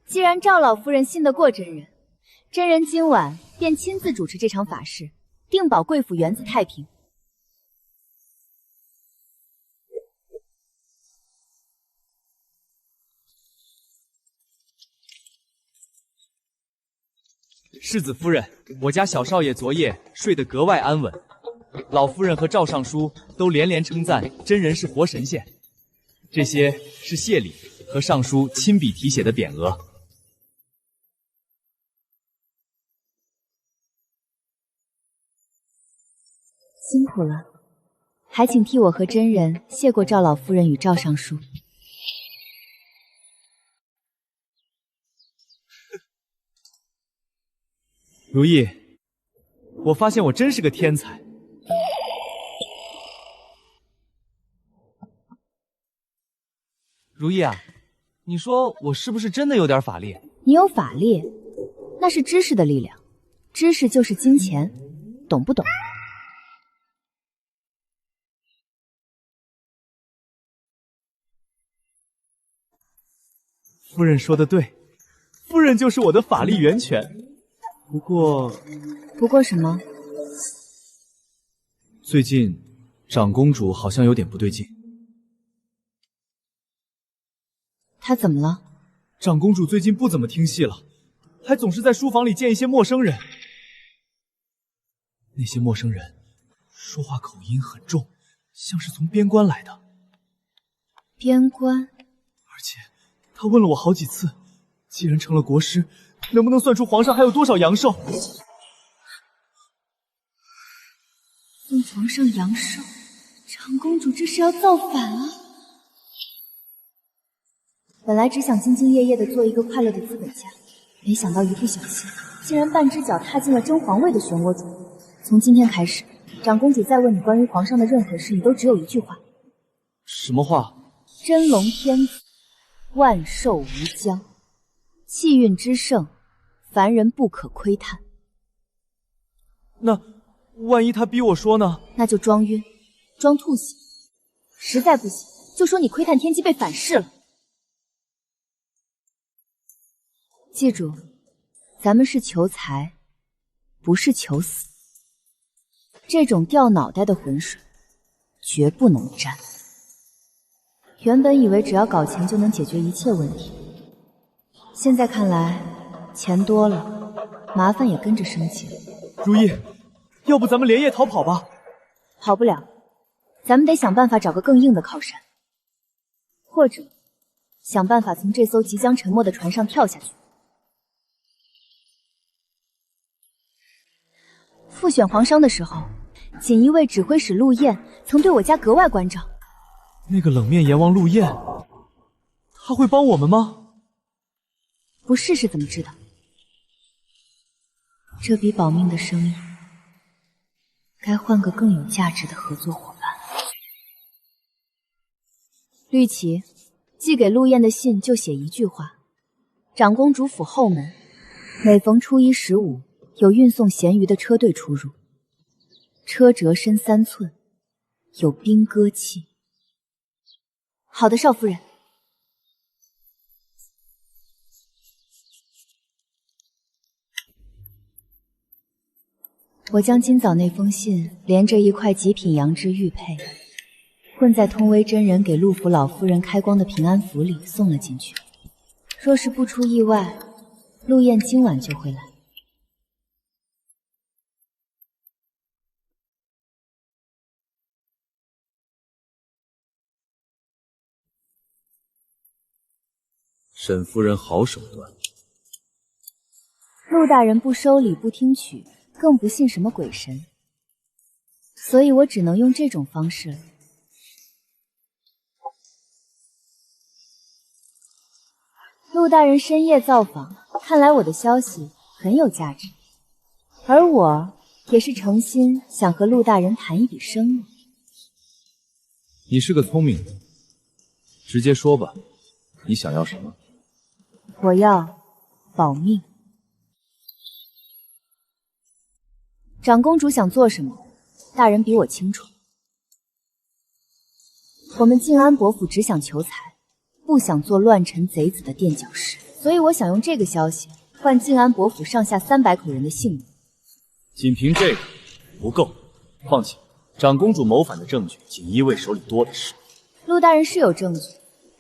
既然赵老夫人信得过真人，真人今晚便亲自主持这场法事，定保贵府园子太平。世子夫人，我家小少爷昨夜睡得格外安稳，老夫人和赵尚书都连连称赞真人是活神仙，这些是谢礼和尚书亲笔题写的匾额。辛苦了，还请替我和真人谢过赵老夫人与赵尚书。如意，我发现我真是个天才。如意啊，你说我是不是真的有点法力？你有法力，那是知识的力量，知识就是金钱，懂不懂？夫人说的对，夫人就是我的法力源泉。不过什么？最近长公主好像有点不对劲。她怎么了？长公主最近不怎么听戏了，还总是在书房里见一些陌生人。那些陌生人说话口音很重，像是从边关来的。边关？而且她问了我好几次，既然成了国师，能不能算出皇上还有多少阳寿？皇上阳寿，长公主这是要造反啊！本来只想兢兢业业的做一个快乐的资本家，没想到一不小心，竟然半只脚踏进了争皇位的漩涡中。从今天开始，长公主再问你关于皇上的任何事，你都只有一句话：什么话？真龙天子，万寿无疆，气运之盛，凡人不可窥探。那万一他逼我说呢？那就装晕，装吐血，实在不行就说你窥探天机被反噬了。记住，咱们是求财，不是求死。这种掉脑袋的浑水，绝不能沾。原本以为只要搞钱就能解决一切问题，现在看来，钱多了，麻烦也跟着升级了。如意，要不咱们连夜逃跑吧？跑不了，咱们得想办法找个更硬的靠山，或者想办法从这艘即将沉没的船上跳下去。复选皇商的时候，锦衣卫指挥使陆燕曾对我家格外关照。那个冷面阎王陆燕，他会帮我们吗？不试试怎么知道？这笔保命的生意，该换个更有价值的合作伙伴。绿旗，寄给陆燕的信就写一句话：长公主府后门，每逢初一15，有运送咸鱼的车队出入，车辙深3寸，有兵戈器。好的，少夫人。我将今早那封信连着一块极品羊脂玉佩，混在通威真人给陆府老夫人开光的平安符里送了进去。若是不出意外，陆燕今晚就会来。沈夫人好手段。陆大人不收礼不听取，更不信什么鬼神，所以我只能用这种方式了。陆大人深夜造访，看来我的消息很有价值，而我也是诚心想和陆大人谈一笔生意。你是个聪明人，直接说吧，你想要什么？我要保命。长公主想做什么，大人比我清楚。我们静安伯府只想求财，不想做乱臣贼子的垫脚石，所以我想用这个消息换静安伯府上下300口人的性命。仅凭这个不够，况且长公主谋反的证据，锦衣卫手里多的是。陆大人是有证据，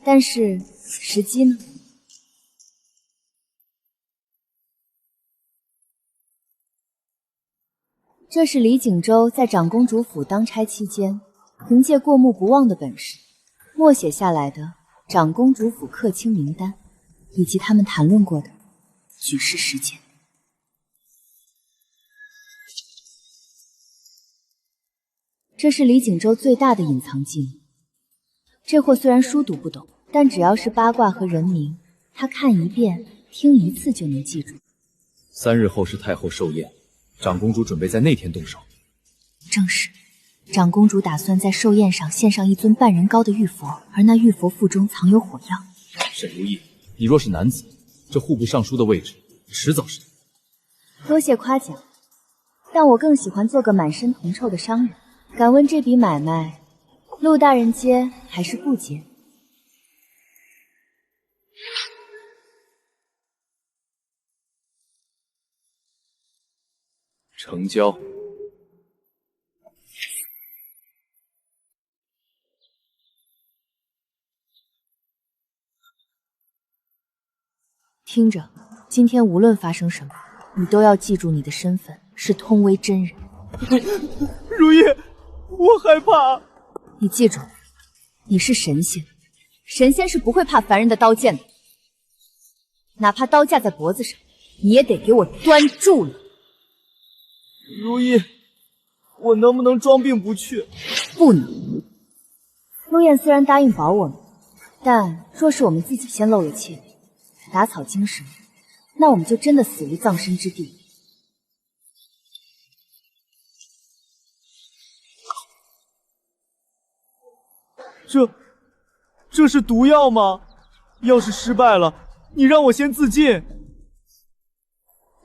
但是时机呢？这是李景州在长公主府当差期间，凭借过目不忘的本事，默写下来的长公主府客卿名单，以及他们谈论过的举事时间。这是李景州最大的隐藏机密。这货虽然书读不懂，但只要是八卦和人名，他看一遍、听一次就能记住。3日后是太后寿宴。长公主准备在那天动手。正是，长公主打算在寿宴上献上一尊半人高的玉佛，而那玉佛腹中藏有火药。沈如意，你若是男子，这户部尚书的位置迟早是。多谢夸奖，但我更喜欢做个满身铜臭的商人。敢问这笔买卖，陆大人接还是不接？成交。听着，今天无论发生什么，你都要记住你的身份是通威真人。如意，我害怕。你记住，你是神仙，神仙是不会怕凡人的刀剑的，哪怕刀架在脖子上，你也得给我端住了。如意，我能不能装病不去？不能。陆燕虽然答应保我们，但若是我们自己先露了怯，打草惊蛇，那我们就真的死无葬身之地。这是毒药吗？要是失败了，你让我先自尽。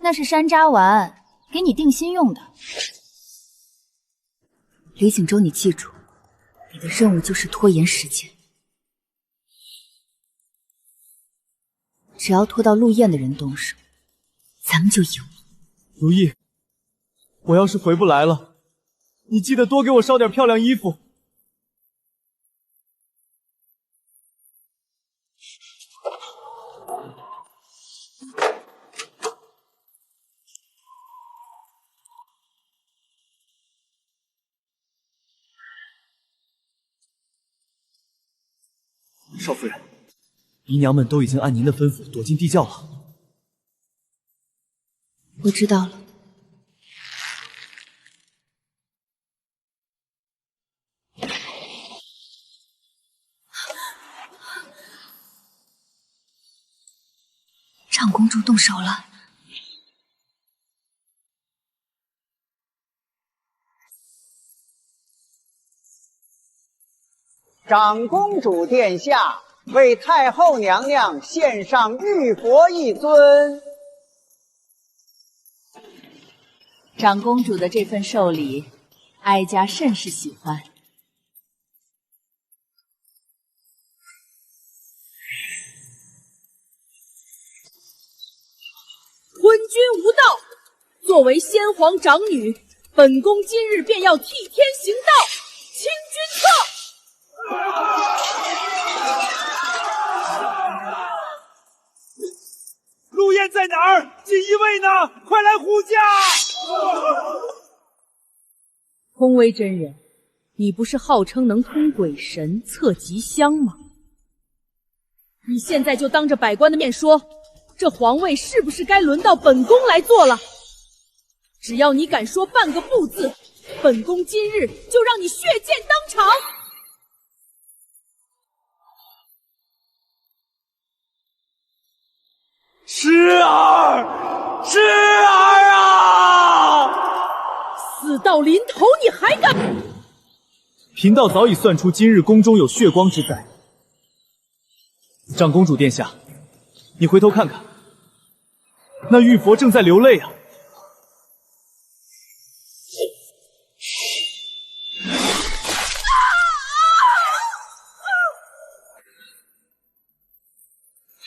那是山楂丸，给你定心用的。李景州，你记住，你的任务就是拖延时间。只要拖到陆燕的人动手，咱们就赢了。如意，我要是回不来了，你记得多给我烧点漂亮衣服。少夫人，姨娘们都已经按您的吩咐躲进地窖了。我知道了。长公主动手了。长公主殿下为太后娘娘献上玉佛一尊。长公主的这份寿礼，哀家甚是喜欢。昏君无道，作为先皇长女，本宫今日便要替天行道，清君侧。陆燕在哪儿？锦衣卫呢？快来护驾！通威真人，你不是号称能通鬼神、测吉祥吗？你现在就当着百官的面说，这皇位是不是该轮到本宫来做了？只要你敢说半个不字，本宫今日就让你血溅当场！诗儿，诗儿啊！死到临头你还敢！贫道早已算出今日宫中有血光之灾。长公主殿下，你回头看看，那玉佛正在流泪啊！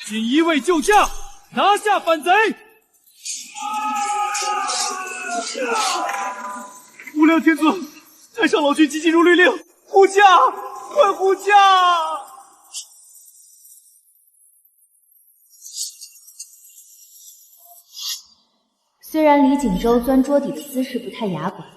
锦衣卫救驾，拿下反贼！无量天尊，太上老君急急如律令，护驾！快护驾！虽然李景州钻桌底的姿势不太雅管，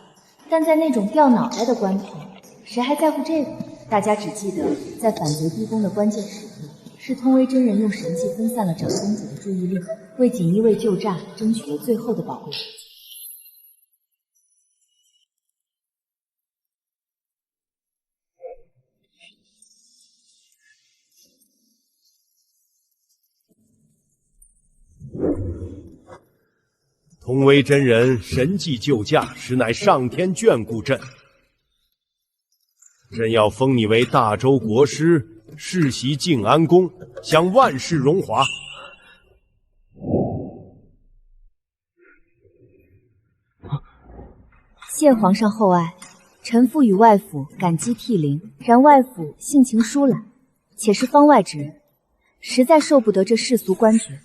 但在那种掉脑袋的关头，谁还在乎这个？大家只记得，在反贼逼宫的关键时刻，是通威真人用神迹分散了长公主的注意力，为锦衣卫救驾争取了最后的宝贵时间。通威真人神迹救驾，实乃上天眷顾朕。朕要封你为大周国师，世袭静安宫，享万世荣华。谢皇上厚爱，臣父与外父感激涕零。然外父性情疏懒，且是方外之人，实在受不得这世俗官爵。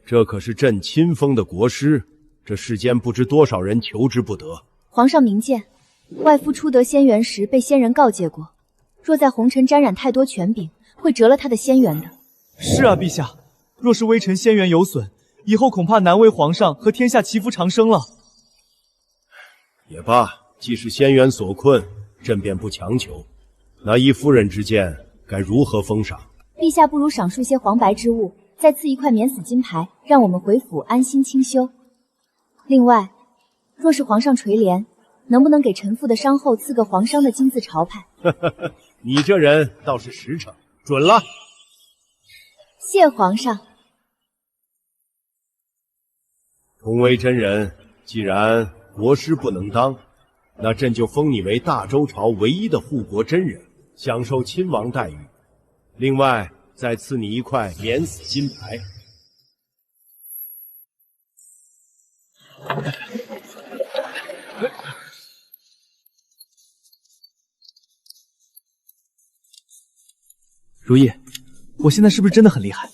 这可是朕亲封的国师，这世间不知多少人求之不得。皇上明鉴，外父初得仙缘时被仙人告诫过，若在红尘沾染太多权柄，会折了他的仙缘的。是啊，陛下，若是微臣仙缘有损，以后恐怕难为皇上和天下祈福长生了。也罢，既是仙缘所困，朕便不强求。那依夫人之见，该如何封赏？陛下不如赏数些黄白之物，再赐一块免死金牌，让我们回府安心清修。另外，若是皇上垂怜，能不能给陈父的伤后赐个皇商的金字朝牌？你这人倒是实诚，准了。谢皇上。同为真人，既然国师不能当，那朕就封你为大周朝唯一的护国真人，享受亲王待遇。另外，再赐你一块免死金牌。如意，我现在是不是真的很厉害？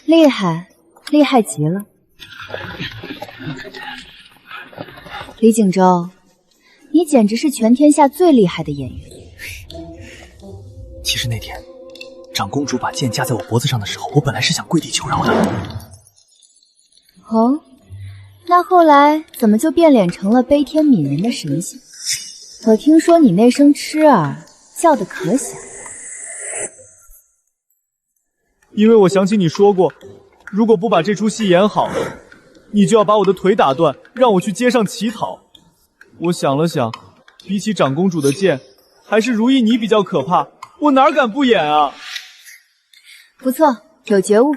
厉害，厉害极了。李景州，你简直是全天下最厉害的演员。其实那天，长公主把剑架在我脖子上的时候，我本来是想跪地求饶的。哦，那后来怎么就变脸成了悲天悯人的神仙？我听说你那声痴儿叫得可响。因为我想起你说过，如果不把这出戏演好，你就要把我的腿打断，让我去街上乞讨。我想了想，比起长公主的剑，还是如意你比较可怕，我哪敢不演啊？不错，有觉悟。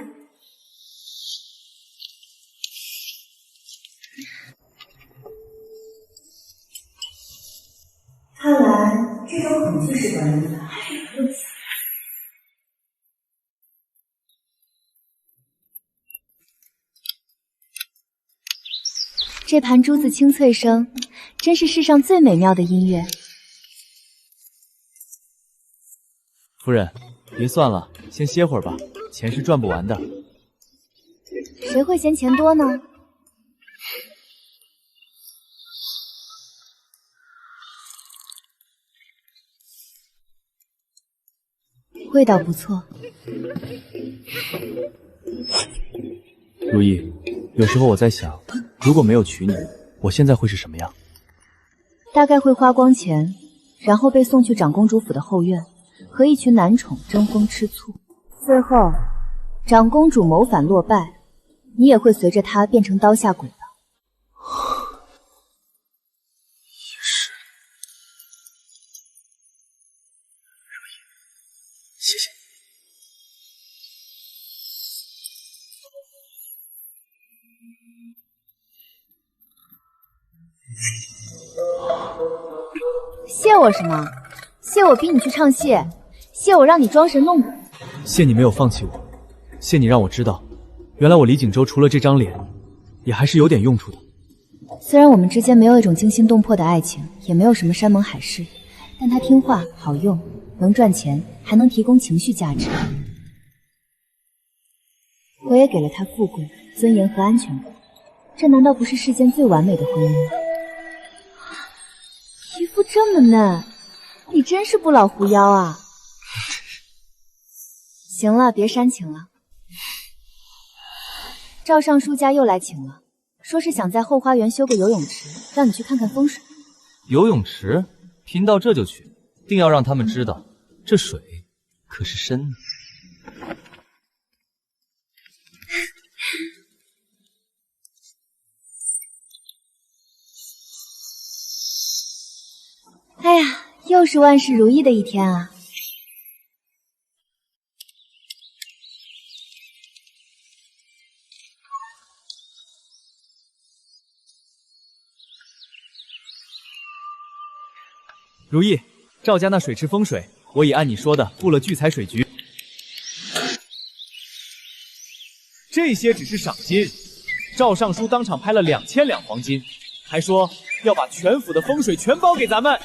看来这种恐惧式管理法还是不用想。这盘珠子清脆声，真是世上最美妙的音乐。夫人，别算了，先歇会儿吧，钱是赚不完的。谁会嫌钱多呢？味道不错。如意，有时候我在想，如果没有娶你，我现在会是什么样？大概会花光钱，然后被送去长公主府的后院，和一群男宠争风吃醋。最后，长公主谋反落败，你也会随着她变成刀下鬼吧？也是。如意，谢谢你。谢我什么？谢我逼你去唱戏，谢我让你装神弄鬼。谢你没有放弃我，谢你让我知道，原来我李景州除了这张脸，也还是有点用处的。虽然我们之间没有一种惊心动魄的爱情，也没有什么山盟海誓，但他听话、好用，能赚钱，还能提供情绪价值。我也给了他富贵、尊严和安全感，这难道不是世间最完美的婚姻吗？皮肤这么嫩，你真是不老狐妖啊！行了，别煽情了。赵尚书家又来请了，说是想在后花园修个游泳池，让你去看看风水。游泳池？贫道这就去，定要让他们知道，这水可是深呢。哎呀，又是万事如意的一天啊！如意，赵家那水池风水，我已按你说的布了聚财水局。这些只是赏金，赵尚书当场拍了2000两黄金，还说要把全府的风水全包给咱们。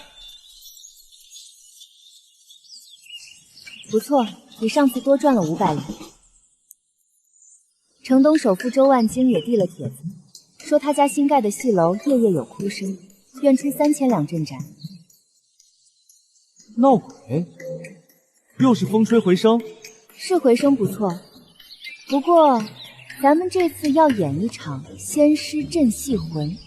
不错，比上次多赚了500两。城东首富周万金也递了帖子，说他家新盖的戏楼夜夜有哭声，愿出3000两镇宅。闹鬼？又是风吹回声？是回声不错，不过咱们这次要演一场仙师镇戏魂，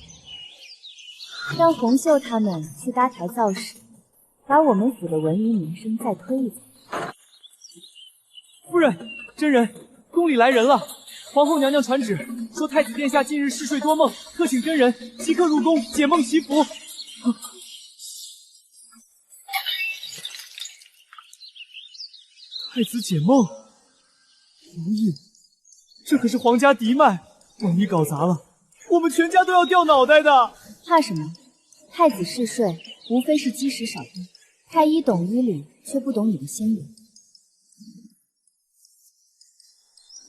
让红袖他们去搭台造势，把我们府的文娱名声再推一走。夫人，真人，宫里来人了。皇后娘娘传旨，说太子殿下近日嗜睡多梦，特请真人即刻入宫解梦祈福。太子解梦，如意，这可是皇家嫡脉，万一搞砸了，我们全家都要掉脑袋的。怕什么？太子嗜睡，无非是积食少病。太医懂医理，却不懂你的心理。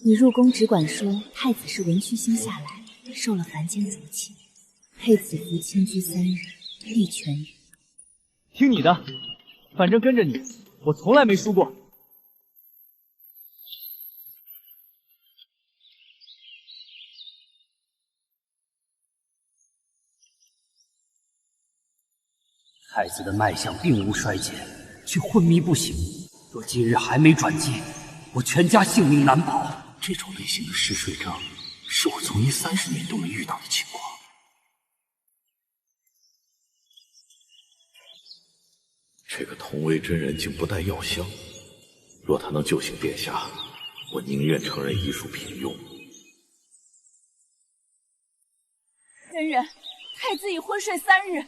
你入宫只管说太子是文曲星下来，受了凡间浊气，配子服清居3日，必痊愈。听你的，反正跟着你，我从来没输过。太子的脉象并无衰减，却昏迷不醒。若今日还没转机，我全家性命难保。这种类型的嗜睡症，是我从医30年都没遇到的情况。这个同为真人竟不带药香，若他能救醒殿下，我宁愿承认医术平庸。真人，太子已昏睡3日。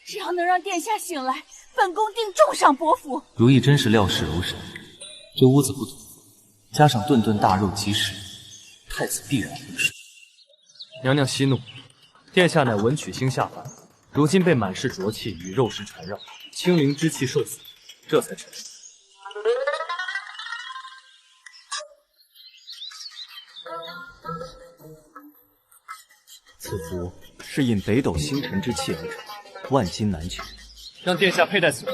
只要能让殿下醒来，本宫定重赏伯府。如意真是料事如神，这屋子不土，加上顿顿大肉及食，太子必然昏睡。娘娘息怒，殿下乃文曲星下凡，如今被满是浊气与肉食缠绕，清灵之气受损，这才沉睡。此符是引北斗星辰之气而成。万金难求，让殿下佩戴此符，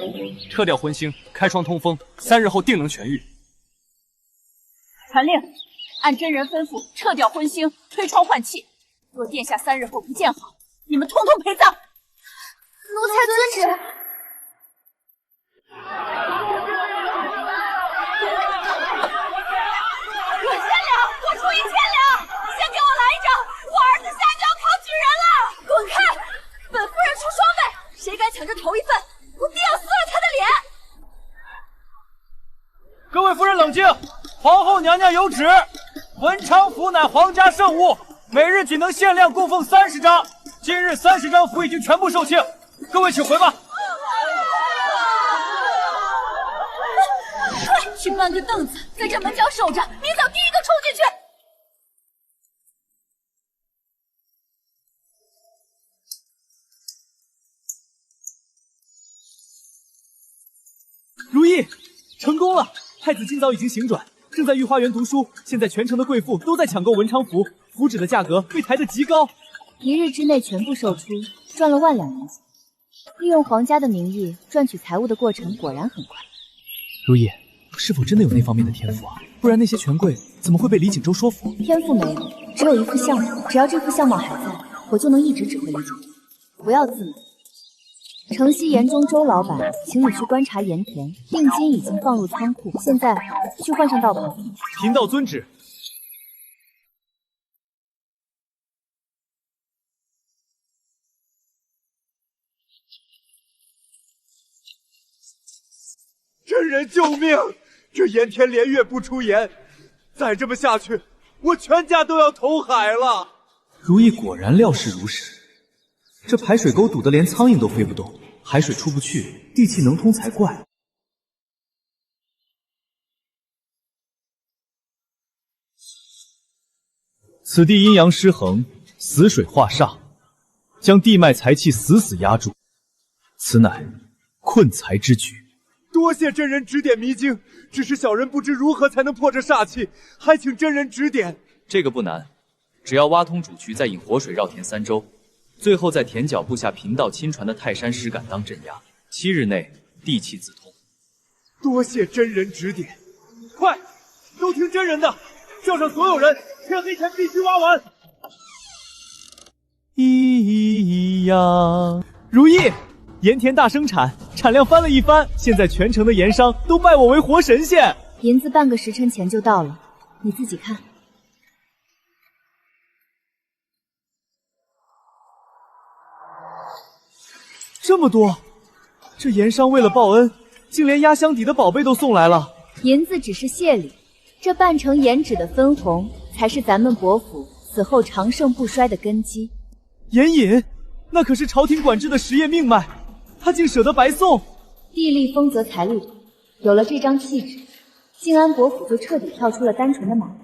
撤掉荤腥，开窗通风，3日后定能痊愈。传令，按真人吩咐，撤掉荤腥，推窗换气。若殿下3日后不见好，你们统统陪葬。奴才遵旨。阮千两，我出1千两，先给我来一掌，我儿子下就要考举人了。滚开！本夫人出双倍，谁敢抢这头一份，我定要撕了他的脸！各位夫人冷静，皇后娘娘有旨，文昌符乃皇家圣物，每日仅能限量供奉30张。今日30张符已经全部售罄，各位请回吧。去搬个凳子，在这门角守着，明早第一个冲进去。如意，成功了！太子今早已经醒转，正在御花园读书。现在全城的贵妇都在抢购文昌符，符纸的价格被抬得极高。1日之内全部售出，赚了1万2银钱。利用皇家的名义赚取财物的过程果然很快。如意，是否真的有那方面的天赋啊？不然那些权贵怎么会被李景周说服？天赋没有，只有一副相貌。只要这副相貌还在，我就能一直指挥李景周。不要自满。城西盐中周老板，请你去观察盐田，定金已经放入仓库，现在去换上道袍。贫道遵旨。真人救命！这盐田连月不出盐，再这么下去，我全家都要投海了。如意果然料事如神，这排水沟堵得连苍蝇都飞不动，海水出不去，地气能通才怪。此地阴阳失衡，死水化煞，将地脉财气死死压住，此乃困财之举。多谢真人指点迷津，只是小人不知如何才能破这煞气，还请真人指点。这个不难，只要挖通主渠，再引活水绕田3周，最后在田角布下贫道亲传的泰山石杆当镇压，7日内地气自通。多谢真人指点，快，都听真人的，叫上所有人，天黑前必须挖完。咿呀，如意！盐田大生产，产量翻了一番，现在全城的盐商都拜我为活神仙。银子半个时辰前就到了，你自己看。这么多，这盐商为了报恩，竟连压箱底的宝贝都送来了。银子只是谢礼，这半成盐脂的分红，才是咱们伯府死后长盛不衰的根基。盐引，那可是朝廷管制的实业命脉，他竟舍得白送。地利丰则财路通，有了这张契纸，静安伯府就彻底跳出了单纯的买卖，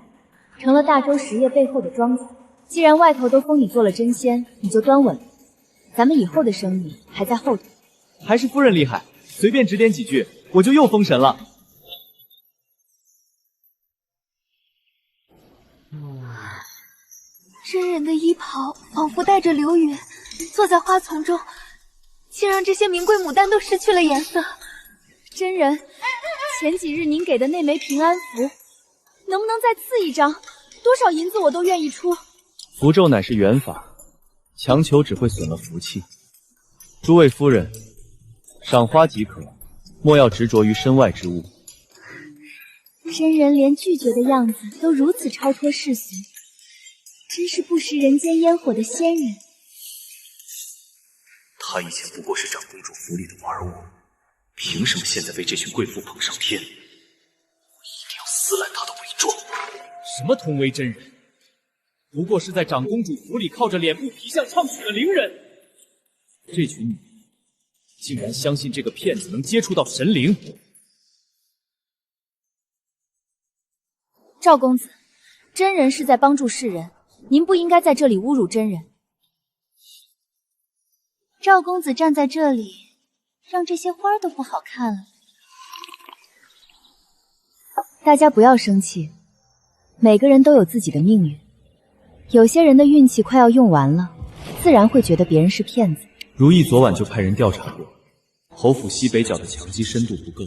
成了大周实业背后的庄子。既然外头都封你做了真仙，你就端稳了，咱们以后的生意还在后头。还是夫人厉害，随便指点几句，我就又封神了。真人的衣袍仿佛带着流云，坐在花丛中，竟让这些名贵牡丹都失去了颜色。真人，前几日您给的那枚平安符，能不能再赐一张？多少银子我都愿意出。符咒乃是缘法，强求只会损了福气。诸位夫人，赏花即可，莫要执着于身外之物。真人连拒绝的样子都如此超脱世俗，真是不食人间烟火的仙人。他以前不过是长公主府里的玩物，凭什么现在被这群贵妇捧上天？我一定要撕烂他的伪装！什么同为真人，不过是在长公主府里靠着脸部皮相唱曲的伶人。这群女人竟然相信这个骗子能接触到神灵。赵公子，真人是在帮助世人，您不应该在这里侮辱真人。赵公子站在这里，让这些花都不好看了。大家不要生气，每个人都有自己的命运。有些人的运气快要用完了，自然会觉得别人是骗子。如意昨晚就派人调查过，侯府西北角的墙基深度不够，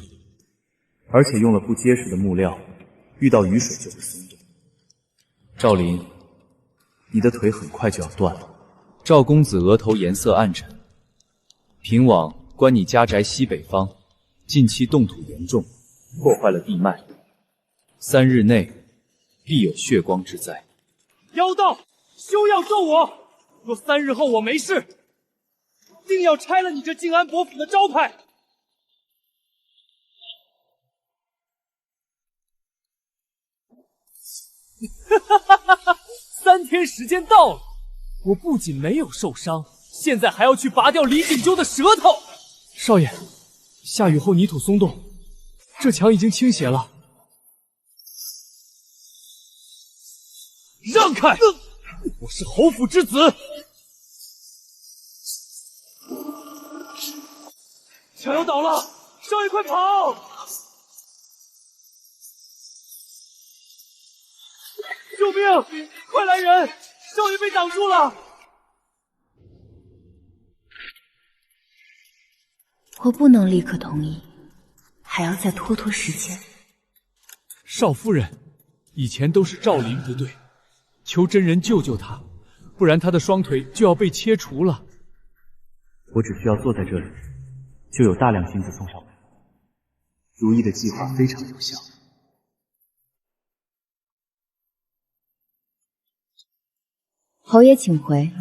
而且用了不结实的木料，遇到雨水就会松动。赵林，你的腿很快就要断了。赵公子额头颜色暗沉，平往关你家宅西北方，近期冻土严重，破坏了地脉，3日内必有血光之灾。妖道，休要咒我！若3日后我没事，定要拆了你这静安伯府的招牌！3天时间到了，我不仅没有受伤，现在还要去拔掉李锦州的舌头。少爷，下雨后泥土松动，这墙已经倾斜了。让开！我是侯府之子。墙要倒了，少爷快跑！救命！快来人！少爷被挡住了。我不能立刻同意，还要再拖拖时间。少夫人，以前都是赵林不对，求真人救救他，不然他的双腿就要被切除了。我只需要坐在这里，就有大量金子送上门。如意的计划非常有效。侯爷请回，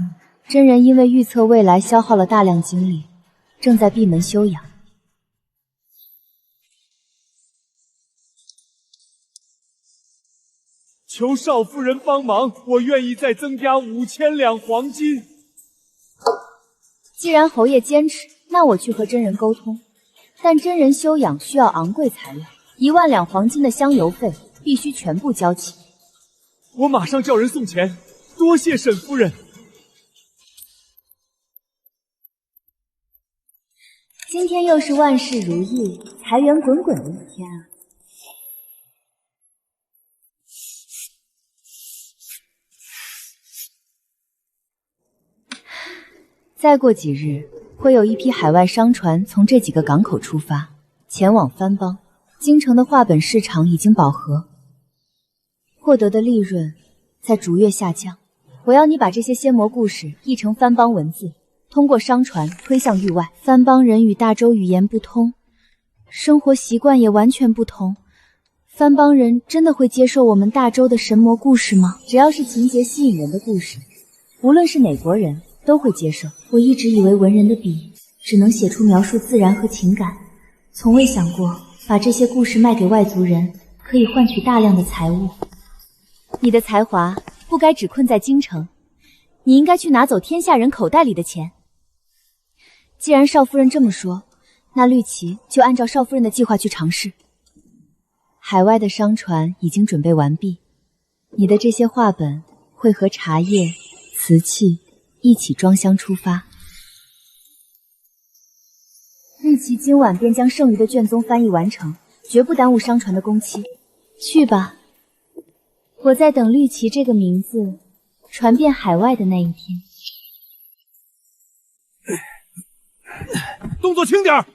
真人因为预测未来消耗了大量精力，正在闭门休养。求少夫人帮忙，我愿意再增加5000两黄金。既然侯爷坚持，那我去和真人沟通。但真人休养需要昂贵材料，1万两黄金的香油费必须全部交齐。我马上叫人送钱，多谢沈夫人。今天又是万事如意、财源滚滚的一天啊！再过几日，会有一批海外商船从这几个港口出发，前往番邦。京城的话本市场已经饱和，获得的利润在逐月下降。我要你把这些仙魔故事译成番邦文字，通过商船推向域外。番邦人与大周语言不通，生活习惯也完全不同。番邦人真的会接受我们大周的神魔故事吗？只要是情节吸引人的故事，无论是哪国人都会接受。我一直以为文人的笔只能写出描述自然和情感，从未想过把这些故事卖给外族人，可以换取大量的财物。你的才华不该只困在京城，你应该去拿走天下人口袋里的钱。既然少夫人这么说，那绿旗就按照少夫人的计划去尝试。海外的商船已经准备完毕，你的这些画本会和茶叶、瓷器一起装箱出发。绿旗今晚便将剩余的卷宗翻译完成，绝不耽误商船的工期。去吧，我在等绿旗这个名字传遍海外的那一天。动作轻点儿，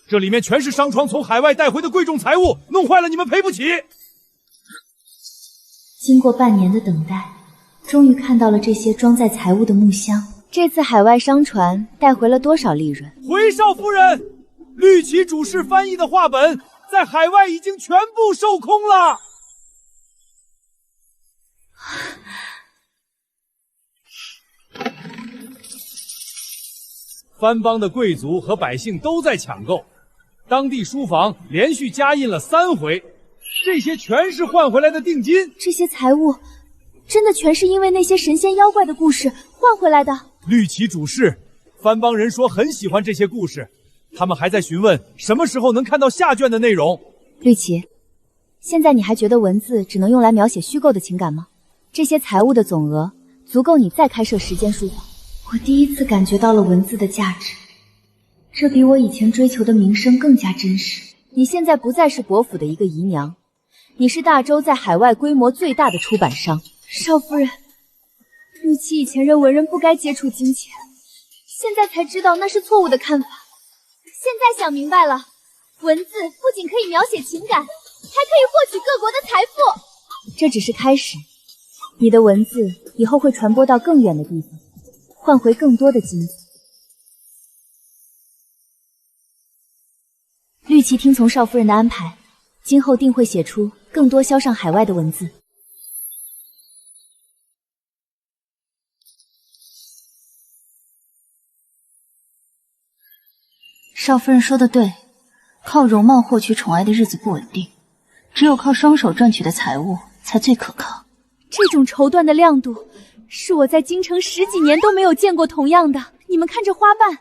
这里面全是商船从海外带回的贵重财物，弄坏了你们赔不起。经过半年的等待，终于看到了这些装载财物的木箱。这次海外商船带回了多少利润？回少夫人，绿旗主事翻译的画本在海外已经全部售空了。番邦的贵族和百姓都在抢购，当地书房连续加印了3回，这些全是换回来的定金。这些财物真的全是因为那些神仙妖怪的故事换回来的？绿旗主事，番邦人说很喜欢这些故事，他们还在询问什么时候能看到下卷的内容。绿旗，现在你还觉得文字只能用来描写虚构的情感吗？这些财物的总额足够你再开设10间书房。我第一次感觉到了文字的价值，这比我以前追求的名声更加真实。你现在不再是伯府的一个姨娘，你是大周在海外规模最大的出版商。少夫人，绿旗以前认文人不该接触金钱，现在才知道那是错误的看法。现在想明白了，文字不仅可以描写情感，还可以获取各国的财富。这只是开始，你的文字以后会传播到更远的地方，换回更多的金子。绿旗听从少夫人的安排，今后定会写出更多销上海外的文字。少夫人说的对，靠容貌获取宠爱的日子不稳定，只有靠双手赚取的财物才最可靠。这种绸缎的亮度，是我在京城10几年都没有见过同样的。你们看这花瓣，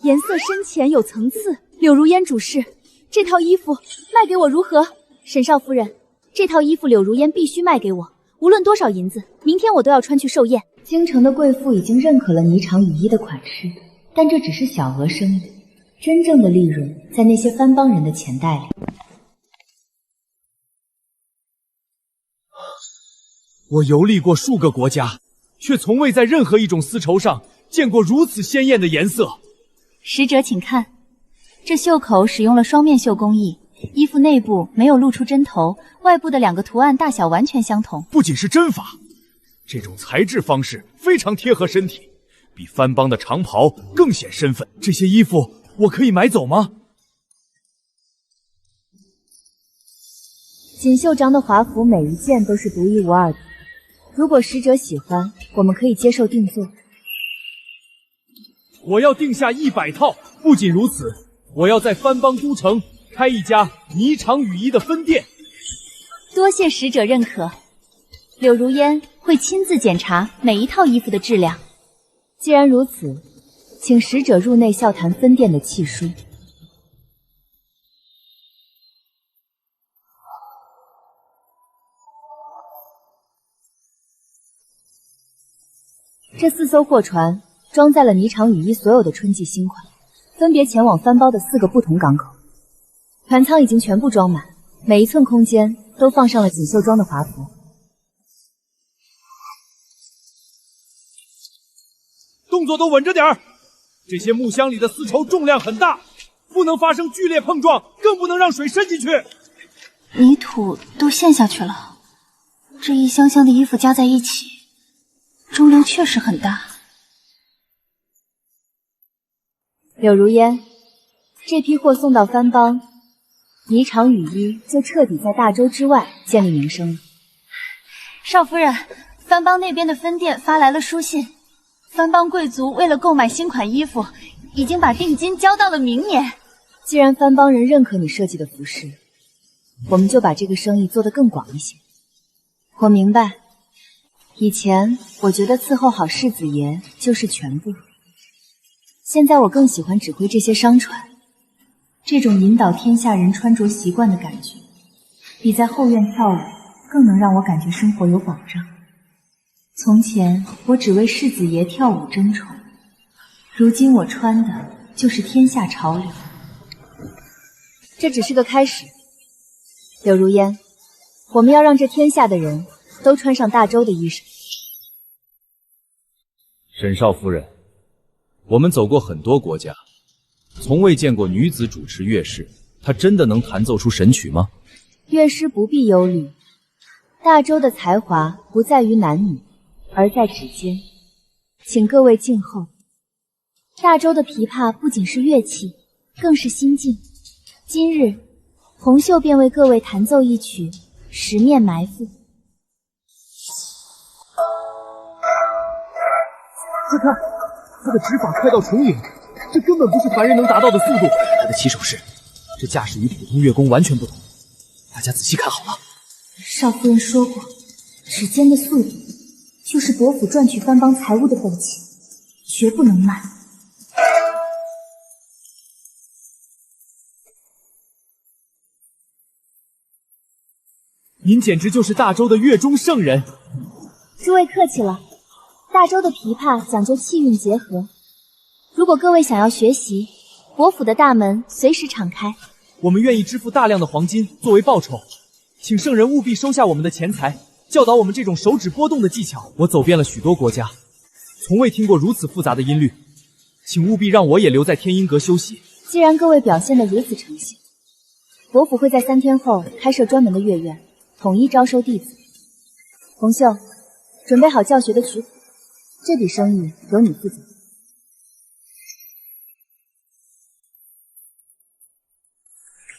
颜色深浅有层次。柳如烟主事，这套衣服卖给我如何？沈少夫人，这套衣服柳如烟必须卖给我，无论多少银子，明天我都要穿去寿宴。京城的贵妇已经认可了霓裳羽衣的款式，但这只是小额生意，真正的利润在那些番邦人的钱袋里。我游历过数个国家，却从未在任何一种丝绸上见过如此鲜艳的颜色。使者请看，这袖口使用了双面绣工艺，衣服内部没有露出针头，外部的2个图案大小完全相同。不仅是针法，这种裁制方式非常贴合身体，比番邦的长袍更显身份。这些衣服我可以买走吗？锦绣章的华服每一件都是独一无二的，如果使者喜欢，我们可以接受定做。我要定下100套。不仅如此，我要在番邦都城开一家霓裳羽衣的分店。多谢使者认可，柳如烟会亲自检查每一套衣服的质量。既然如此，请使者入内笑谈分店的契书。这4艘货船装载了霓裳羽衣所有的春季新款，分别前往番邦的4个不同港口。船舱已经全部装满，每一寸空间都放上了锦绣装的华服。动作都稳着点儿，这些木箱里的丝绸重量很大，不能发生剧烈碰撞，更不能让水渗进去。泥土都陷下去了，这一箱箱的衣服加在一起，重量确实很大。柳如烟，这批货送到番邦，霓裳羽衣就彻底在大洲之外建立名声了。少夫人，番邦那边的分店发来了书信，番邦贵族为了购买新款衣服，已经把定金交到了明年。既然番邦人认可你设计的服饰，我们就把这个生意做得更广一些。我明白，以前我觉得伺候好世子爷就是全部，现在我更喜欢指挥这些商船，这种引导天下人穿着习惯的感觉，比在后院跳舞更能让我感觉生活有保障。从前我只为世子爷跳舞争宠，如今我穿的就是天下潮流。这只是个开始，柳如烟，我们要让这天下的人都穿上大周的衣裳。沈少夫人，我们走过很多国家，从未见过女子主持乐事，她真的能弹奏出神曲吗？乐师不必忧虑，大周的才华不在于男女，而在指尖。请各位静候。大周的琵琶不仅是乐器，更是心境。今日，红袖便为各位弹奏一曲《十面埋伏》。快看，他的指法快到重影，这根本不是凡人能达到的速度。他的起手式，这架势与普通乐工完全不同。大家仔细看好了。少夫人说过，指尖的速度就是伯府赚取藩邦财物的本钱，绝不能慢。您简直就是大周的乐中圣人。诸位客气了，大周的琵琶讲究气韵结合，如果各位想要学习，伯府的大门随时敞开。我们愿意支付大量的黄金作为报酬，请圣人务必收下我们的钱财，教导我们这种手指拨动的技巧。我走遍了许多国家，从未听过如此复杂的音律，请务必让我也留在天音阁休息。既然各位表现得如此诚信，伯府会在3天后开设专门的乐院，统一招收弟子。红袖，准备好教学的曲谱，这笔生意由你负责。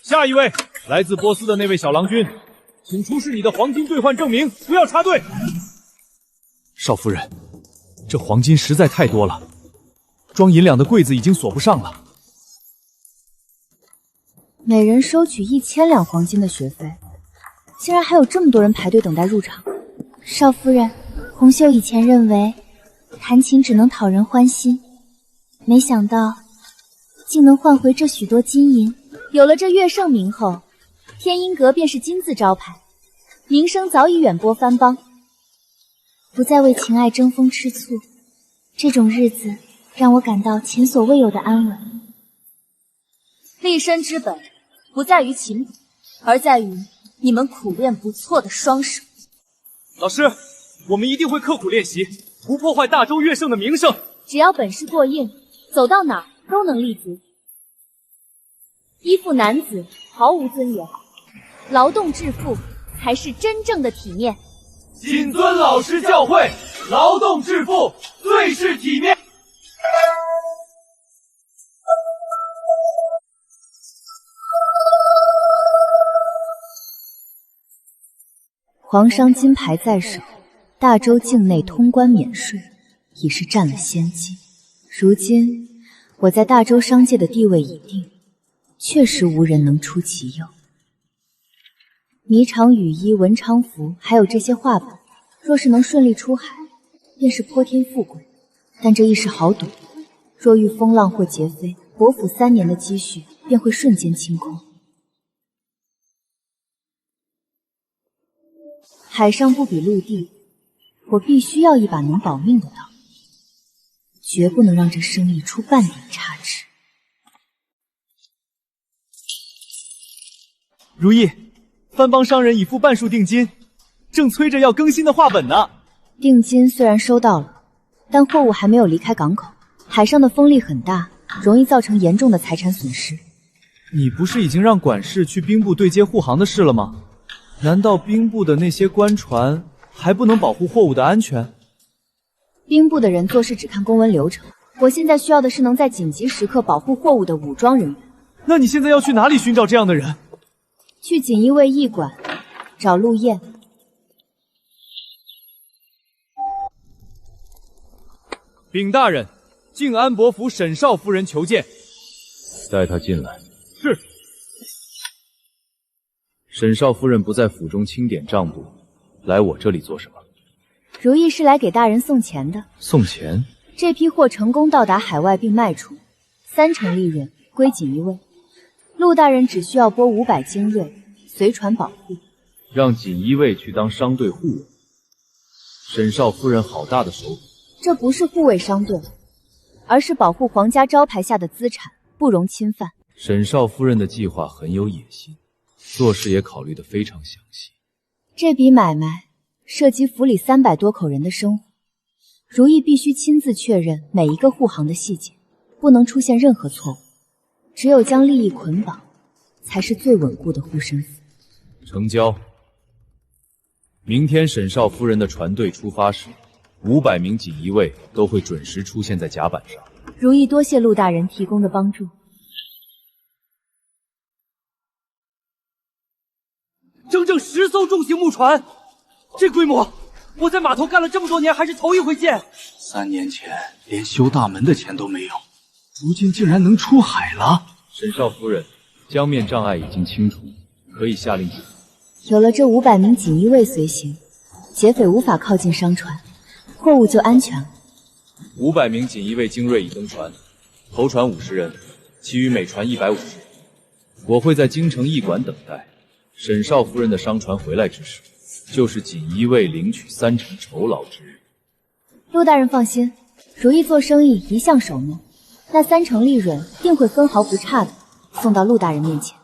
下一位，来自波斯的那位小郎君，请出示你的黄金兑换证明，不要插队。少夫人，这黄金实在太多了，装银两的柜子已经锁不上了。每人收取1000两黄金的学费，竟然还有这么多人排队等待入场。少夫人，红袖以前认为弹琴只能讨人欢心，没想到竟能换回这许多金银。有了这乐圣名后，天音阁便是金字招牌，名声早已远播藩邦，不再为情爱争风吃醋。这种日子让我感到前所未有的安稳。立身之本不在于琴谱，而在于你们苦练不错的双手。老师，我们一定会刻苦练习，不破坏大周乐圣的名声。只要本事过硬，走到哪儿都能立足。依附男子毫无尊严，劳动致富才是真正的体面。谨遵老师教诲，劳动致富最是体面。皇商金牌在手，大周境内通关免税，已是占了先机。如今我在大周商界的地位已定，确实无人能出其右。霓裳羽衣、文昌服，还有这些画本，若是能顺利出海，便是泼天富贵。但这亦是豪赌，若遇风浪或劫非，伯府3年的积蓄便会瞬间清空。海上不比陆地，我必须要一把能保命的刀，绝不能让这生意出半点差池。如意，藩邦商人已付半数定金，正催着要更新的画本呢。定金虽然收到了，但货物还没有离开港口，海上的风力很大，容易造成严重的财产损失。你不是已经让管事去兵部对接护航的事了吗？难道兵部的那些官船还不能保护货物的安全？兵部的人做事只看公文流程，我现在需要的是能在紧急时刻保护货物的武装人员。那你现在要去哪里寻找这样的人？去锦衣卫驿馆找陆燕。禀大人，靖安伯府沈少夫人求见。带她进来。是。沈少夫人不在府中清点账簿，来我这里做什么？如意是来给大人送钱的。送钱？这批货成功到达海外并卖出， 3成利润归锦衣卫。陆大人只需要拨500精锐，随船保护。让锦衣卫去当商队护卫。沈少夫人好大的手笔。这不是护卫商队，而是保护皇家招牌下的资产，不容侵犯。沈少夫人的计划很有野心，做事也考虑得非常详细。这笔买卖涉及府里300多口人的生活，如意必须亲自确认每一个护航的细节，不能出现任何错误。只有将利益捆绑，才是最稳固的护身符。成交。明天沈少夫人的船队出发时，500名锦衣卫都会准时出现在甲板上。如意多谢陆大人提供的帮助。整整10艘重型木船，这规模，我在码头干了这么多年，还是头一回见。3年前连修大门的钱都没有，如今竟然能出海了。沈少夫人，江面障碍已经清除，可以下令止航。有了这500名锦衣卫随行，劫匪无法靠近商船，货物就安全了。500名锦衣卫精锐已登船，头船50人，其余每船150人。我会在京城驿馆等待。沈少夫人的商船回来之时，就是锦衣卫领取3成酬劳之日。陆大人放心，如意做生意一向守诺，那3成利润定会分毫不差的送到陆大人面前。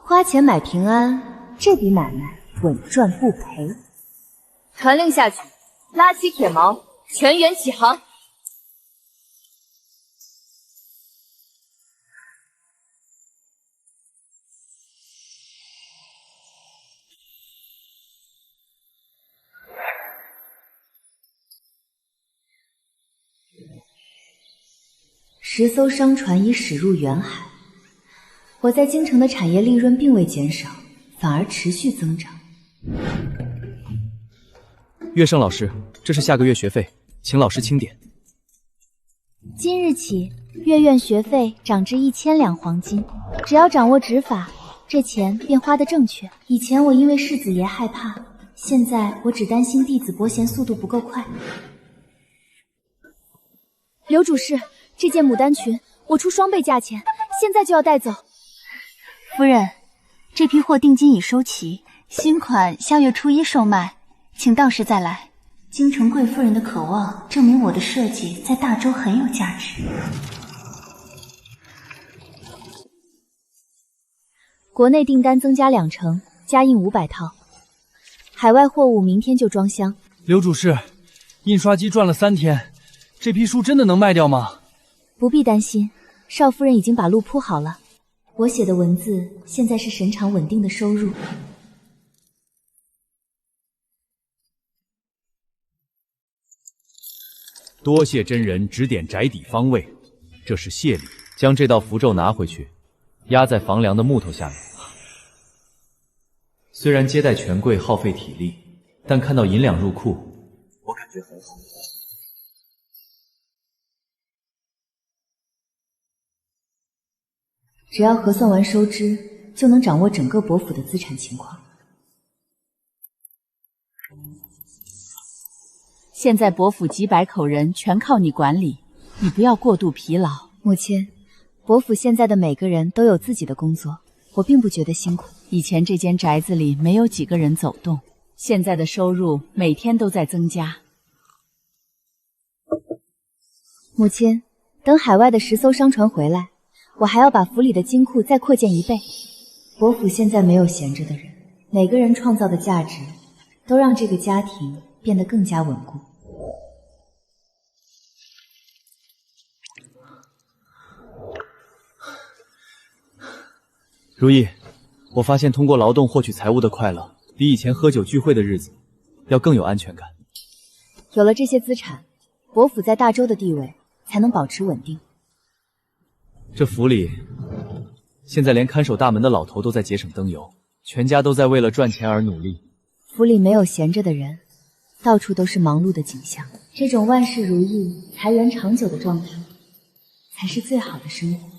花钱买平安，这笔买卖稳赚不赔。传令下去，拉起铁锚，全员起航。10艘商船已驶入远海，我在京城的产业利润并未减少，反而持续增长。乐圣老师，这是下个月学费，请老师清点。今日起，月院学费涨至1000两黄金，只要掌握指法，这钱便花得正确。以前我因为世子爷害怕，现在我只担心弟子伯贤速度不够快。刘主事，这件牡丹裙我出双倍价钱，现在就要带走。夫人，这批货定金已收齐，新款下月初1售卖，请到时再来。京城贵夫人的渴望，证明我的设计在大周很有价值。国内订单增加2成，加印500套，海外货物明天就装箱。刘主事，印刷机转了3天，这批书真的能卖掉吗？不必担心，少夫人已经把路铺好了。我写的文字现在是神常稳定的收入。多谢真人指点宅邸方位，这是谢礼。将这道符咒拿回去，压在房梁的木头下面。虽然接待权贵耗费体力，但看到银两入库，我感觉很好。只要核算完收支，就能掌握整个伯府的资产情况。现在伯府几百口人全靠你管理，你不要过度疲劳。母亲，伯府现在的每个人都有自己的工作，我并不觉得辛苦。以前这间宅子里没有几个人走动，现在的收入每天都在增加。母亲，等海外的10艘商船回来，我还要把府里的金库再扩建1倍。伯府现在没有闲着的人，每个人创造的价值都让这个家庭变得更加稳固。如意，我发现通过劳动获取财物的快乐，比以前喝酒聚会的日子要更有安全感。有了这些资产，伯府在大周的地位才能保持稳定。这府里现在连看守大门的老头都在节省灯油，全家都在为了赚钱而努力。府里没有闲着的人，到处都是忙碌的景象。这种万事如意、财源长久的状态，才是最好的生活。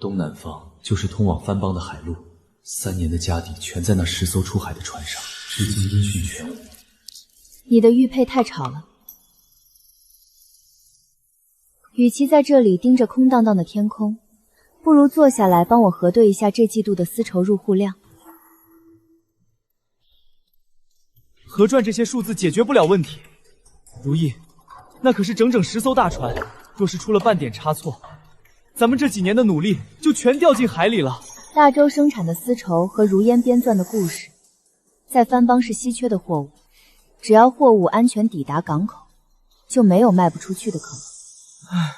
东南方就是通往番邦的海路，3年的家底全在那10艘出海的船上，至今音讯全无。你的玉佩太吵了，与其在这里盯着空荡荡的天空，不如坐下来帮我核对一下这季度的丝绸入户量。核转这些数字解决不了问题。如意，那可是整整10艘大船，若是出了半点差错，咱们这几年的努力就全掉进海里了。大洲生产的丝绸和如烟编纂的故事，在番邦是稀缺的货物，只要货物安全抵达港口，就没有卖不出去的可能。唉，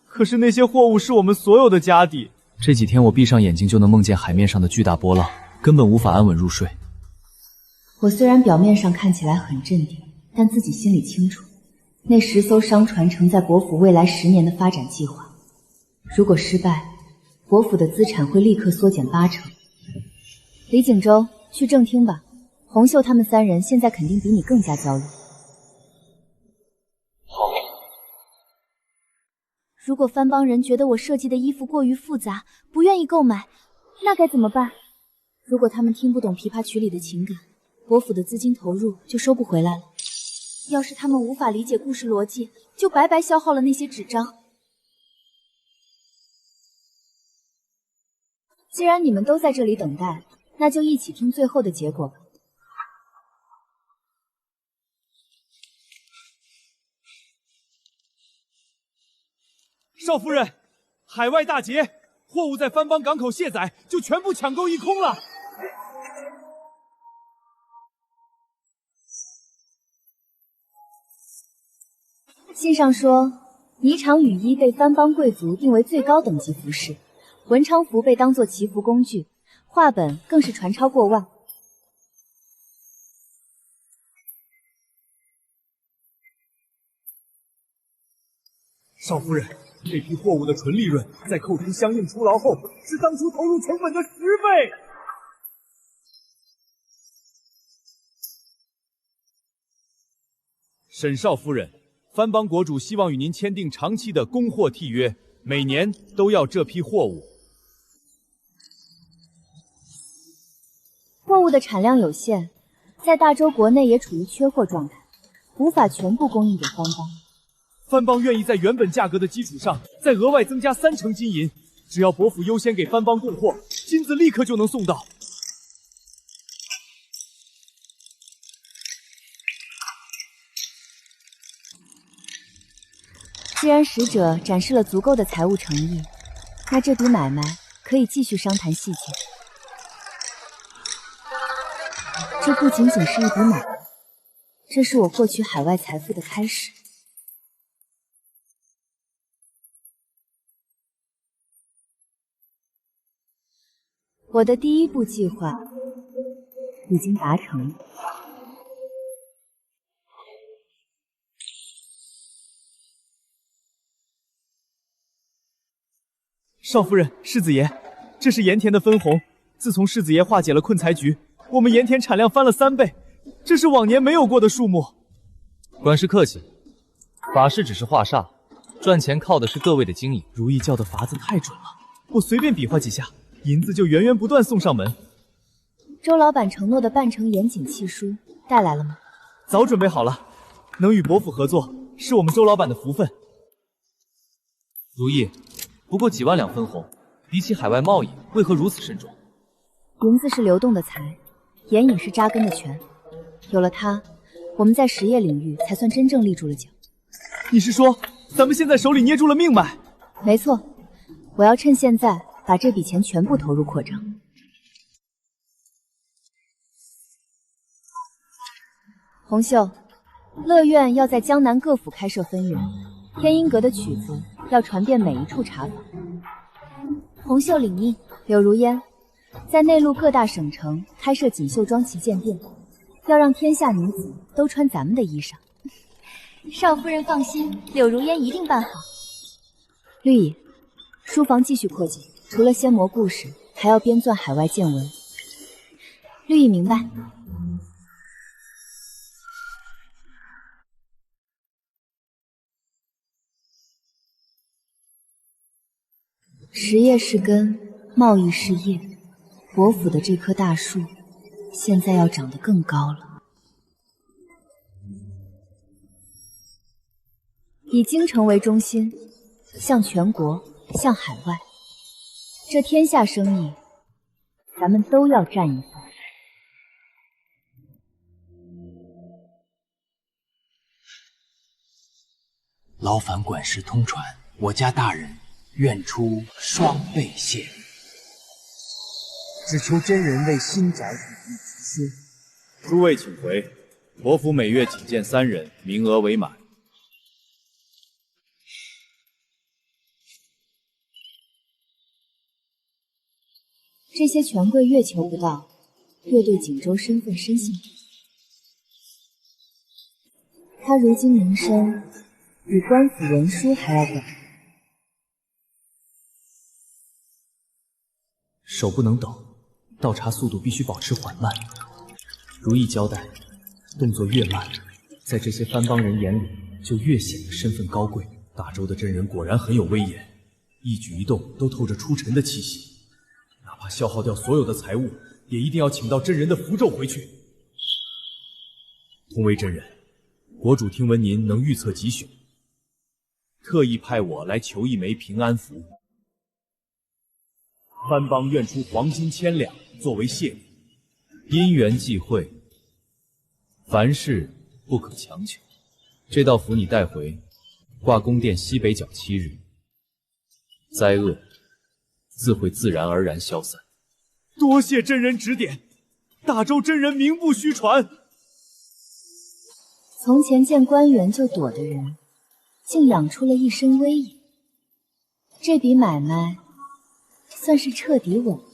可是那些货物是我们所有的家底。这几天我闭上眼睛就能梦见海面上的巨大波浪，根本无法安稳入睡。我虽然表面上看起来很镇定，但自己心里清楚，那10艘商船承载伯府未来10年的发展计划。如果失败，伯府的资产会立刻缩减80%。李景州，去正厅吧。红袖他们3人现在肯定比你更加焦虑。好。如果番邦人觉得我设计的衣服过于复杂，不愿意购买，那该怎么办？如果他们听不懂琵琶曲里的情感，伯府的资金投入就收不回来了。要是他们无法理解故事逻辑，就白白消耗了那些纸张。既然你们都在这里等待，那就一起听最后的结果吧。少夫人，海外大捷，货物在番邦港口卸载，就全部抢购一空了。信上说，霓裳羽衣被番邦贵族定为最高等级服饰，文昌服被当作祈福工具，画本更是传超过万。少夫人，这批货物的纯利润在扣除相应酬劳后，是当初投入成本的10倍。沈少夫人，番邦国主希望与您签订长期的供货契约，每年都要这批货物。货物的产量有限，在大洲国内也处于缺货状态，无法全部供应给番邦。番邦愿意在原本价格的基础上再额外增加30%金银，只要伯府优先给番邦供货，金子立刻就能送到。既然使者展示了足够的财务诚意，那这笔买卖可以继续商谈细节。这不仅仅是一笔买卖，这是我获取海外财富的开始。我的第1步计划已经达成了。少夫人，世子爷，这是盐田的分红。自从世子爷化解了困财局，我们盐田产量翻了3倍，这是往年没有过的数目。管事客气，法事只是画煞，赚钱靠的是各位的经营。如意教的法子太准了，我随便比划几下，银子就源源不断送上门。周老板承诺的半成严谨契书带来了吗？早准备好了，能与伯府合作，是我们周老板的福分。如意，不过几万两分红，比起海外贸易，为何如此慎重？银子是流动的财，盐引是扎根的权，有了它，我们在实业领域才算真正立住了脚。你是说，咱们现在手里捏住了命脉？没错，我要趁现在把这笔钱全部投入扩张。红袖，乐苑要在江南各府开设分园，天音阁的曲子要传遍每一处茶坊。红袖领命。柳如烟，在内陆各大省城开设锦绣庄旗舰店，要让天下女子都穿咱们的衣裳。少夫人放心，柳如烟一定办好。绿野，书房继续扩建，除了仙魔故事，还要编纂海外见闻。绿野明白。实业是根，贸易是叶，伯府的这棵大树，现在要长得更高了。以京城为中心，向全国，向海外，这天下生意，咱们都要占一份。劳烦管事通传，我家大人愿出双倍谢礼，只求真人为新宅予以提书。诸位请回，伯府每月仅见3人，名额为满。这些权贵越求不到，越对锦州身份深信不疑。他如今名声比官府文书还要广。手不能抖，倒茶速度必须保持缓慢。如意交代，动作越慢，在这些番邦人眼里就越显得身份高贵。大周的真人果然很有威严，一举一动都透着出尘的气息。哪怕消耗掉所有的财物，也一定要请到真人的符咒回去。同为真人，国主听闻您能预测吉凶，特意派我来求一枚平安符。番邦愿出黄金1000两作为谢礼。因缘际会，凡事不可强求。这道符你带回，挂宫殿西北角7日，灾厄自会自然而然消散。多谢真人指点，大周真人名不虚传。从前见官员就躲的人，竟养出了一身威严。这笔买卖算是彻底稳了。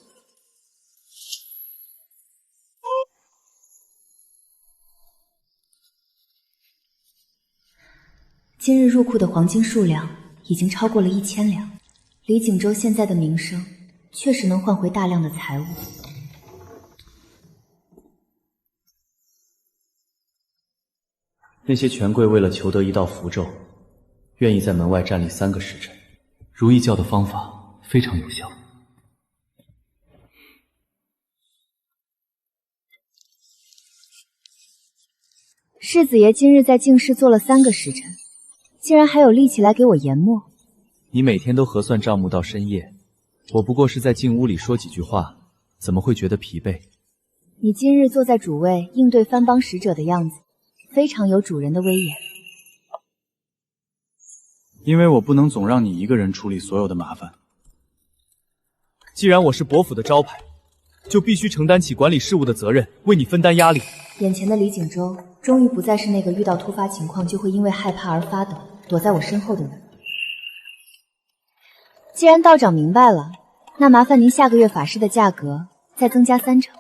今日入库的黄金数量已经超过了1000两，离锦州现在的名声确实能换回大量的财物。那些权贵为了求得一道符咒，愿意在门外站立3个时辰。如意教的方法非常有效。世子爷今日在净室坐了3个时辰，竟然还有力气来给我研墨。你每天都核算账目到深夜，我不过是在进屋里说几句话，怎么会觉得疲惫？你今日坐在主位应对番邦使者的样子，非常有主人的威严。因为我不能总让你一个人处理所有的麻烦。既然我是伯府的招牌，就必须承担起管理事务的责任，为你分担压力。眼前的李锦州终于不再是那个遇到突发情况就会因为害怕而发抖，躲在我身后的人。既然道长明白了，那麻烦您下个月法师的价格再增加3成。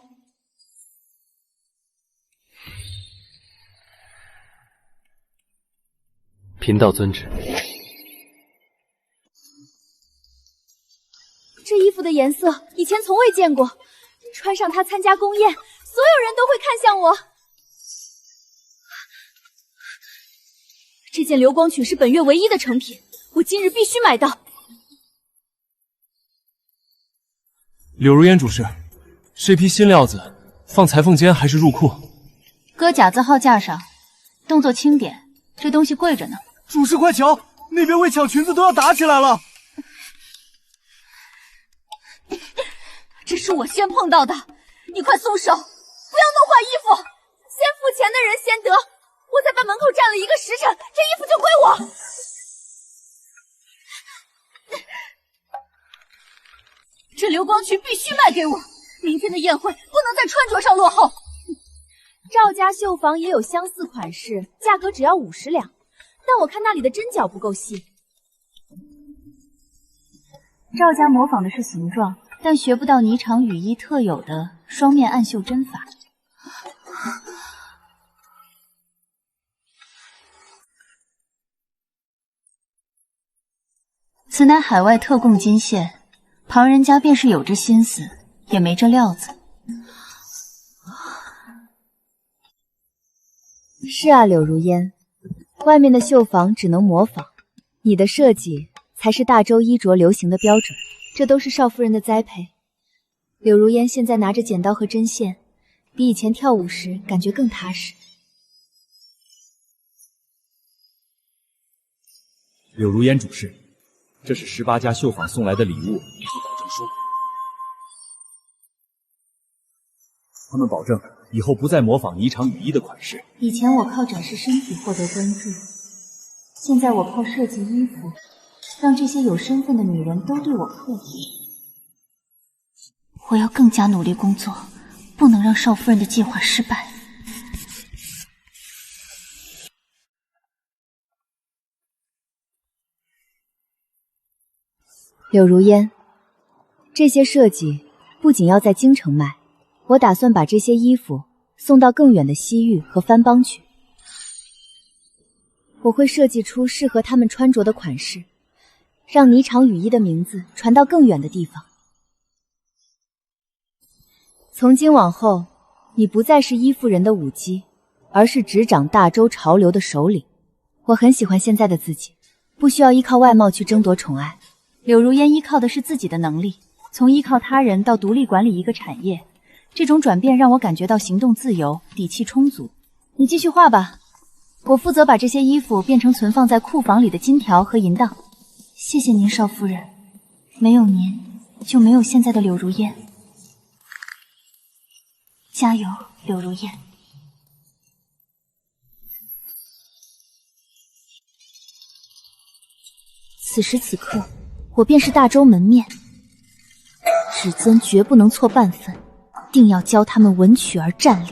贫道遵旨。这衣服的颜色以前从未见过，穿上它参加宫宴，所有人都会看向我。这件流光裙是本月唯一的成品，我今日必须买到。柳如烟主事，这批新料子放裁缝间还是入库？搁甲字号架上，动作轻点，这东西贵着呢。主事快瞧，那边为抢裙子都要打起来了。这是我先碰到的，你快松手，不要弄坏衣服。先付钱的人先得，我才把门口站了1个时辰，这衣服就归我。这流光裙必须卖给我，明天的宴会不能在穿着上落后。赵家绣坊也有相似款式，价格只要50两，但我看那里的针脚不够细。赵家模仿的是形状，但学不到霓裳羽衣特有的双面暗绣针法。此乃海外特供金线，旁人家便是有这心思，也没这料子。是啊，柳如烟，外面的绣坊只能模仿，你的设计才是大周衣着流行的标准，这都是少夫人的栽培。柳如烟现在拿着剪刀和针线，比以前跳舞时感觉更踏实。柳如烟主事，这是18家绣坊送来的礼物，以后保证收。他们保证以后不再模仿霓裳羽衣的款式。以前我靠展示身体获得关注，现在我靠设计衣服，让这些有身份的女人都对我客气。我要更加努力工作，不能让少夫人的计划失败。柳如烟，这些设计不仅要在京城卖，我打算把这些衣服送到更远的西域和番邦去。我会设计出适合他们穿着的款式，让霓裳羽衣的名字传到更远的地方。从今往后，你不再是依附人的舞姬，而是执掌大周潮流的首领。我很喜欢现在的自己，不需要依靠外貌去争夺宠爱。柳如烟依靠的是自己的能力，从依靠他人到独立管理一个产业，这种转变让我感觉到行动自由，底气充足。你继续画吧，我负责把这些衣服变成存放在库房里的金条和银档。谢谢您，少夫人，没有您，就没有现在的柳如烟。加油，柳如烟。此时此刻，我便是大周门面，至尊绝不能错半分，定要教他们闻曲而站立。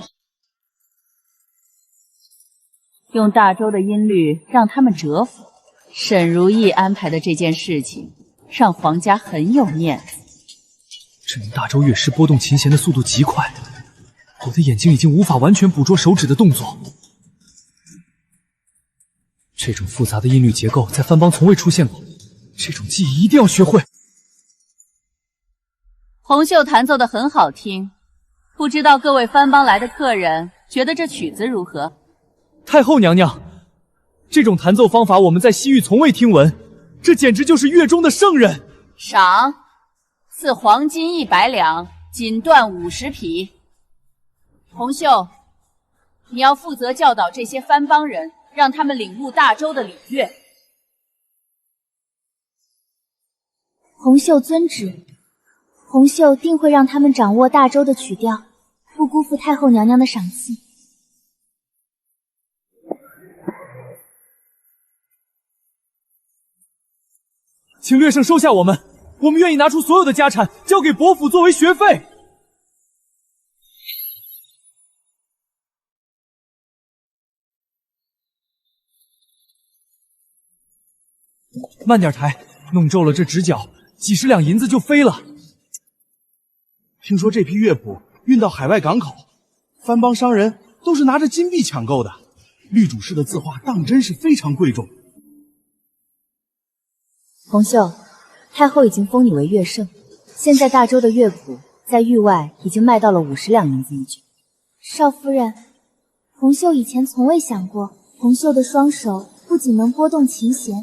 用大周的音律让他们折服。沈如意安排的这件事情，让皇家很有面子。这名大周乐师拨动琴弦的速度极快，我的眼睛已经无法完全捕捉手指的动作。这种复杂的音律结构在番邦从未出现过，这种技艺一定要学会。红袖弹奏得很好听，不知道各位番邦来的客人觉得这曲子如何？太后娘娘，这种弹奏方法我们在西域从未听闻，这简直就是乐中的圣人。赏，赐黄金100两，锦缎50匹。红袖，你要负责教导这些番邦人，让他们领悟大周的礼乐。红袖遵旨，红袖定会让他们掌握大周的曲调，不辜负太后娘娘的赏赐。请略圣收下我们，我们愿意拿出所有的家产交给伯府作为学费。慢点抬，弄皱了这直角，几十两银子就飞了。听说这批乐谱运到海外港口，番邦商人都是拿着金币抢购的。绿主事的字画当真是非常贵重。红袖，太后已经封你为乐圣，现在大周的乐谱在域外已经卖到了50两银子一卷。少夫人，红袖以前从未想过，红袖的双手不仅能拨动琴弦，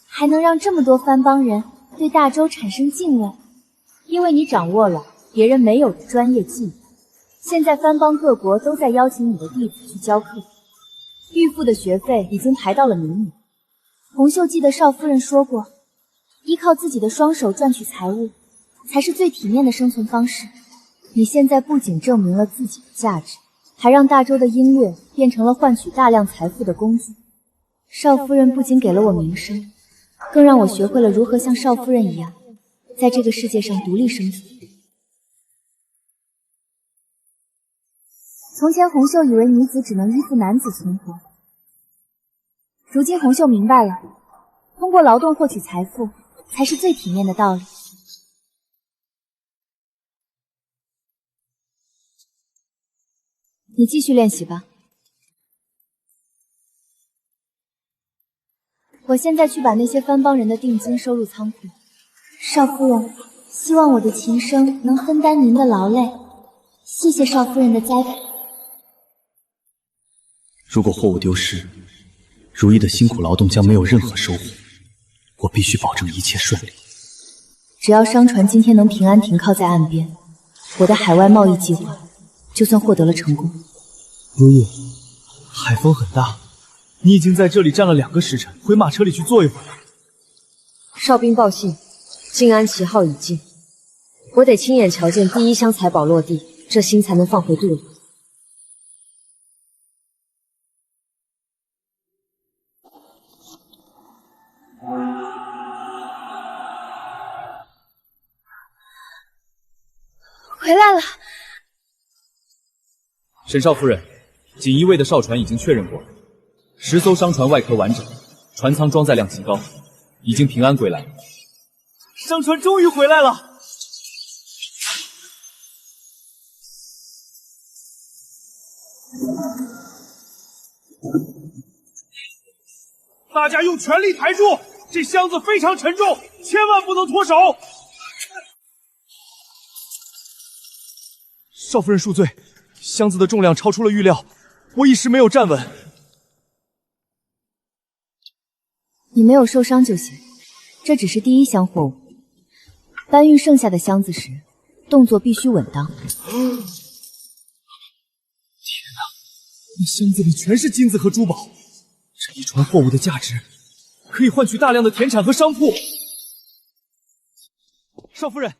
还能让这么多番邦人对大周产生敬畏，因为你掌握了别人没有的专业技艺。现在番邦各国都在邀请你的弟子去教课，预付的学费已经排到了明年。红袖记得少夫人说过，依靠自己的双手赚取财物，才是最体面的生存方式。你现在不仅证明了自己的价值，还让大周的音乐变成了换取大量财富的工具。少夫人不仅给了我名声，更让我学会了如何像少夫人一样，在这个世界上独立生存。从前红袖以为女子只能依附男子存活，如今红袖明白了，通过劳动获取财富才是最体面的道理。你继续练习吧。我现在去把那些番邦人的定金收入仓库。少夫人，希望我的琴声能分担您的劳累，谢谢少夫人的栽培。如果货物丢失，如意的辛苦劳动将没有任何收获。我必须保证一切顺利。只要商船今天能平安停靠在岸边，我的海外贸易计划就算获得了成功。如意，海风很大，你已经在这里站了2个时辰，回马车里去坐一会儿。哨兵报信，靖安旗号已进，我得亲眼瞧见第一箱财宝落地，这心才能放回肚里。回来了。沈少夫人，锦衣卫的哨船已经确认过了，10艘商船外壳完整，船舱装载量极高，已经平安归来。商船终于回来了！大家用全力抬住，这箱子非常沉重，千万不能脱手。少夫人恕罪，箱子的重量超出了预料，我一时没有站稳。你没有受伤就行，这只是第一箱货物。搬运剩下的箱子时，动作必须稳当。天哪，那箱子里全是金子和珠宝，这一船货物的价值可以换取大量的田产和商铺。少夫人，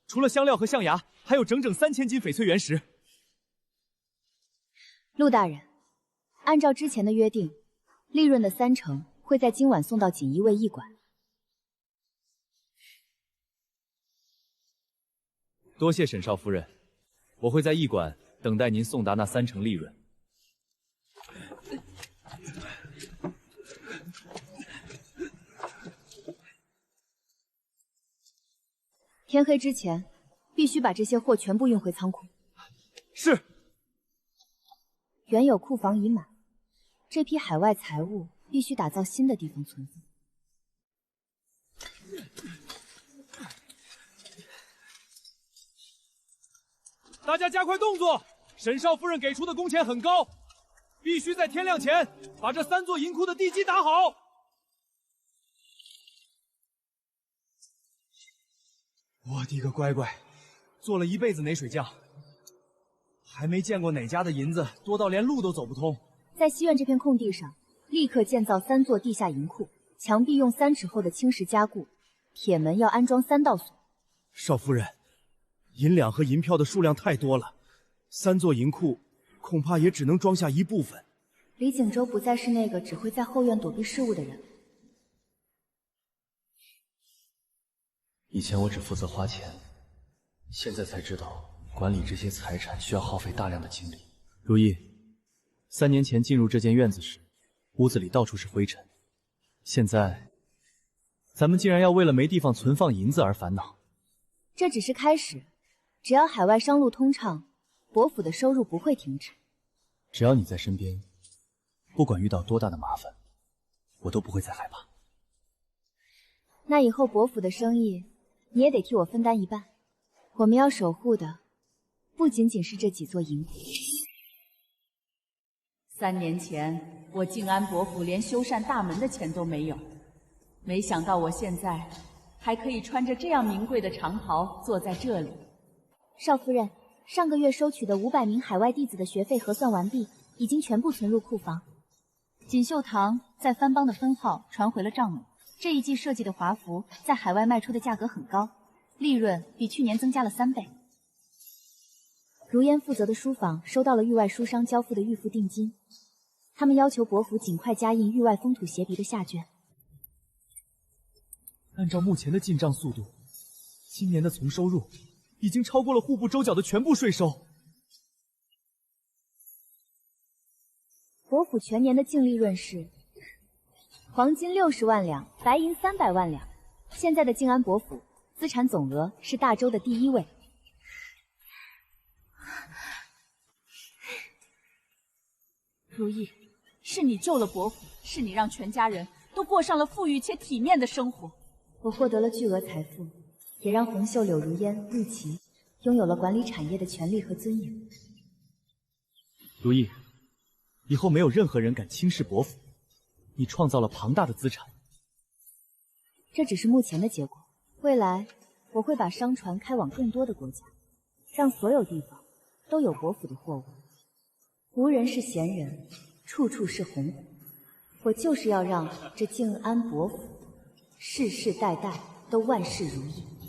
除了香料和象牙，还有整整3000斤翡翠原石。陆大人，按照之前的约定，利润的30%会在今晚送到锦衣卫驿馆。多谢沈少夫人，我会在驿馆等待您送达那30%利润。天黑之前，必须把这些货全部运回仓库。是。原有库房已满，这批海外财物必须打造新的地方存放。大家加快动作！沈少夫人给出的工钱很高，必须在天亮前把这3座银库的地基打好。我的个乖乖，做了一辈子奶水匠，还没见过哪家的银子多到连路都走不通。在西苑这片空地上，立刻建造3座地下银库，墙壁用3尺厚的青石加固，铁门要安装3道锁。少夫人，银两和银票的数量太多了，3座银库恐怕也只能装下一部分。李景州不再是那个只会在后院躲避事务的人。以前我只负责花钱，现在才知道管理这些财产需要耗费大量的精力。如意，3年前进入这间院子时，屋子里到处是灰尘，现在咱们竟然要为了没地方存放银子而烦恼。这只是开始，只要海外商路通畅，伯府的收入不会停止。只要你在身边，不管遇到多大的麻烦，我都不会再害怕。那以后伯府的生意，你也得替我分担一半。我们要守护的，不仅仅是这几座银库。3年前，我靖安伯府连修缮大门的钱都没有，没想到我现在还可以穿着这样名贵的长袍坐在这里。少夫人，上个月收取的500名海外弟子的学费核算完毕，已经全部存入库房。锦绣堂在番邦的分号传回了账目。这一季设计的华服在海外卖出的价格很高，利润比去年增加了3倍。如烟负责的书坊收到了域外书商交付的预付定金，他们要求伯府尽快加印域外风土协鼻的下卷。按照目前的进账速度，今年的从收入已经超过了户部州缴的全部税收。伯府全年的净利润是黄金60万两，白银300万两。现在的靖安伯府资产总额是大州的第1位。如意，是你救了伯府，是你让全家人都过上了富裕且体面的生活。我获得了巨额财富，也让红袖、柳如烟、陆琪拥有了管理产业的权利和尊严。如意，以后没有任何人敢轻视伯府。你创造了庞大的资产，这只是目前的结果。未来我会把商船开往更多的国家，让所有地方都有伯府的货物。无人是闲人，处处是鸿鹄。我就是要让这靖安伯府世世代代都万事如意。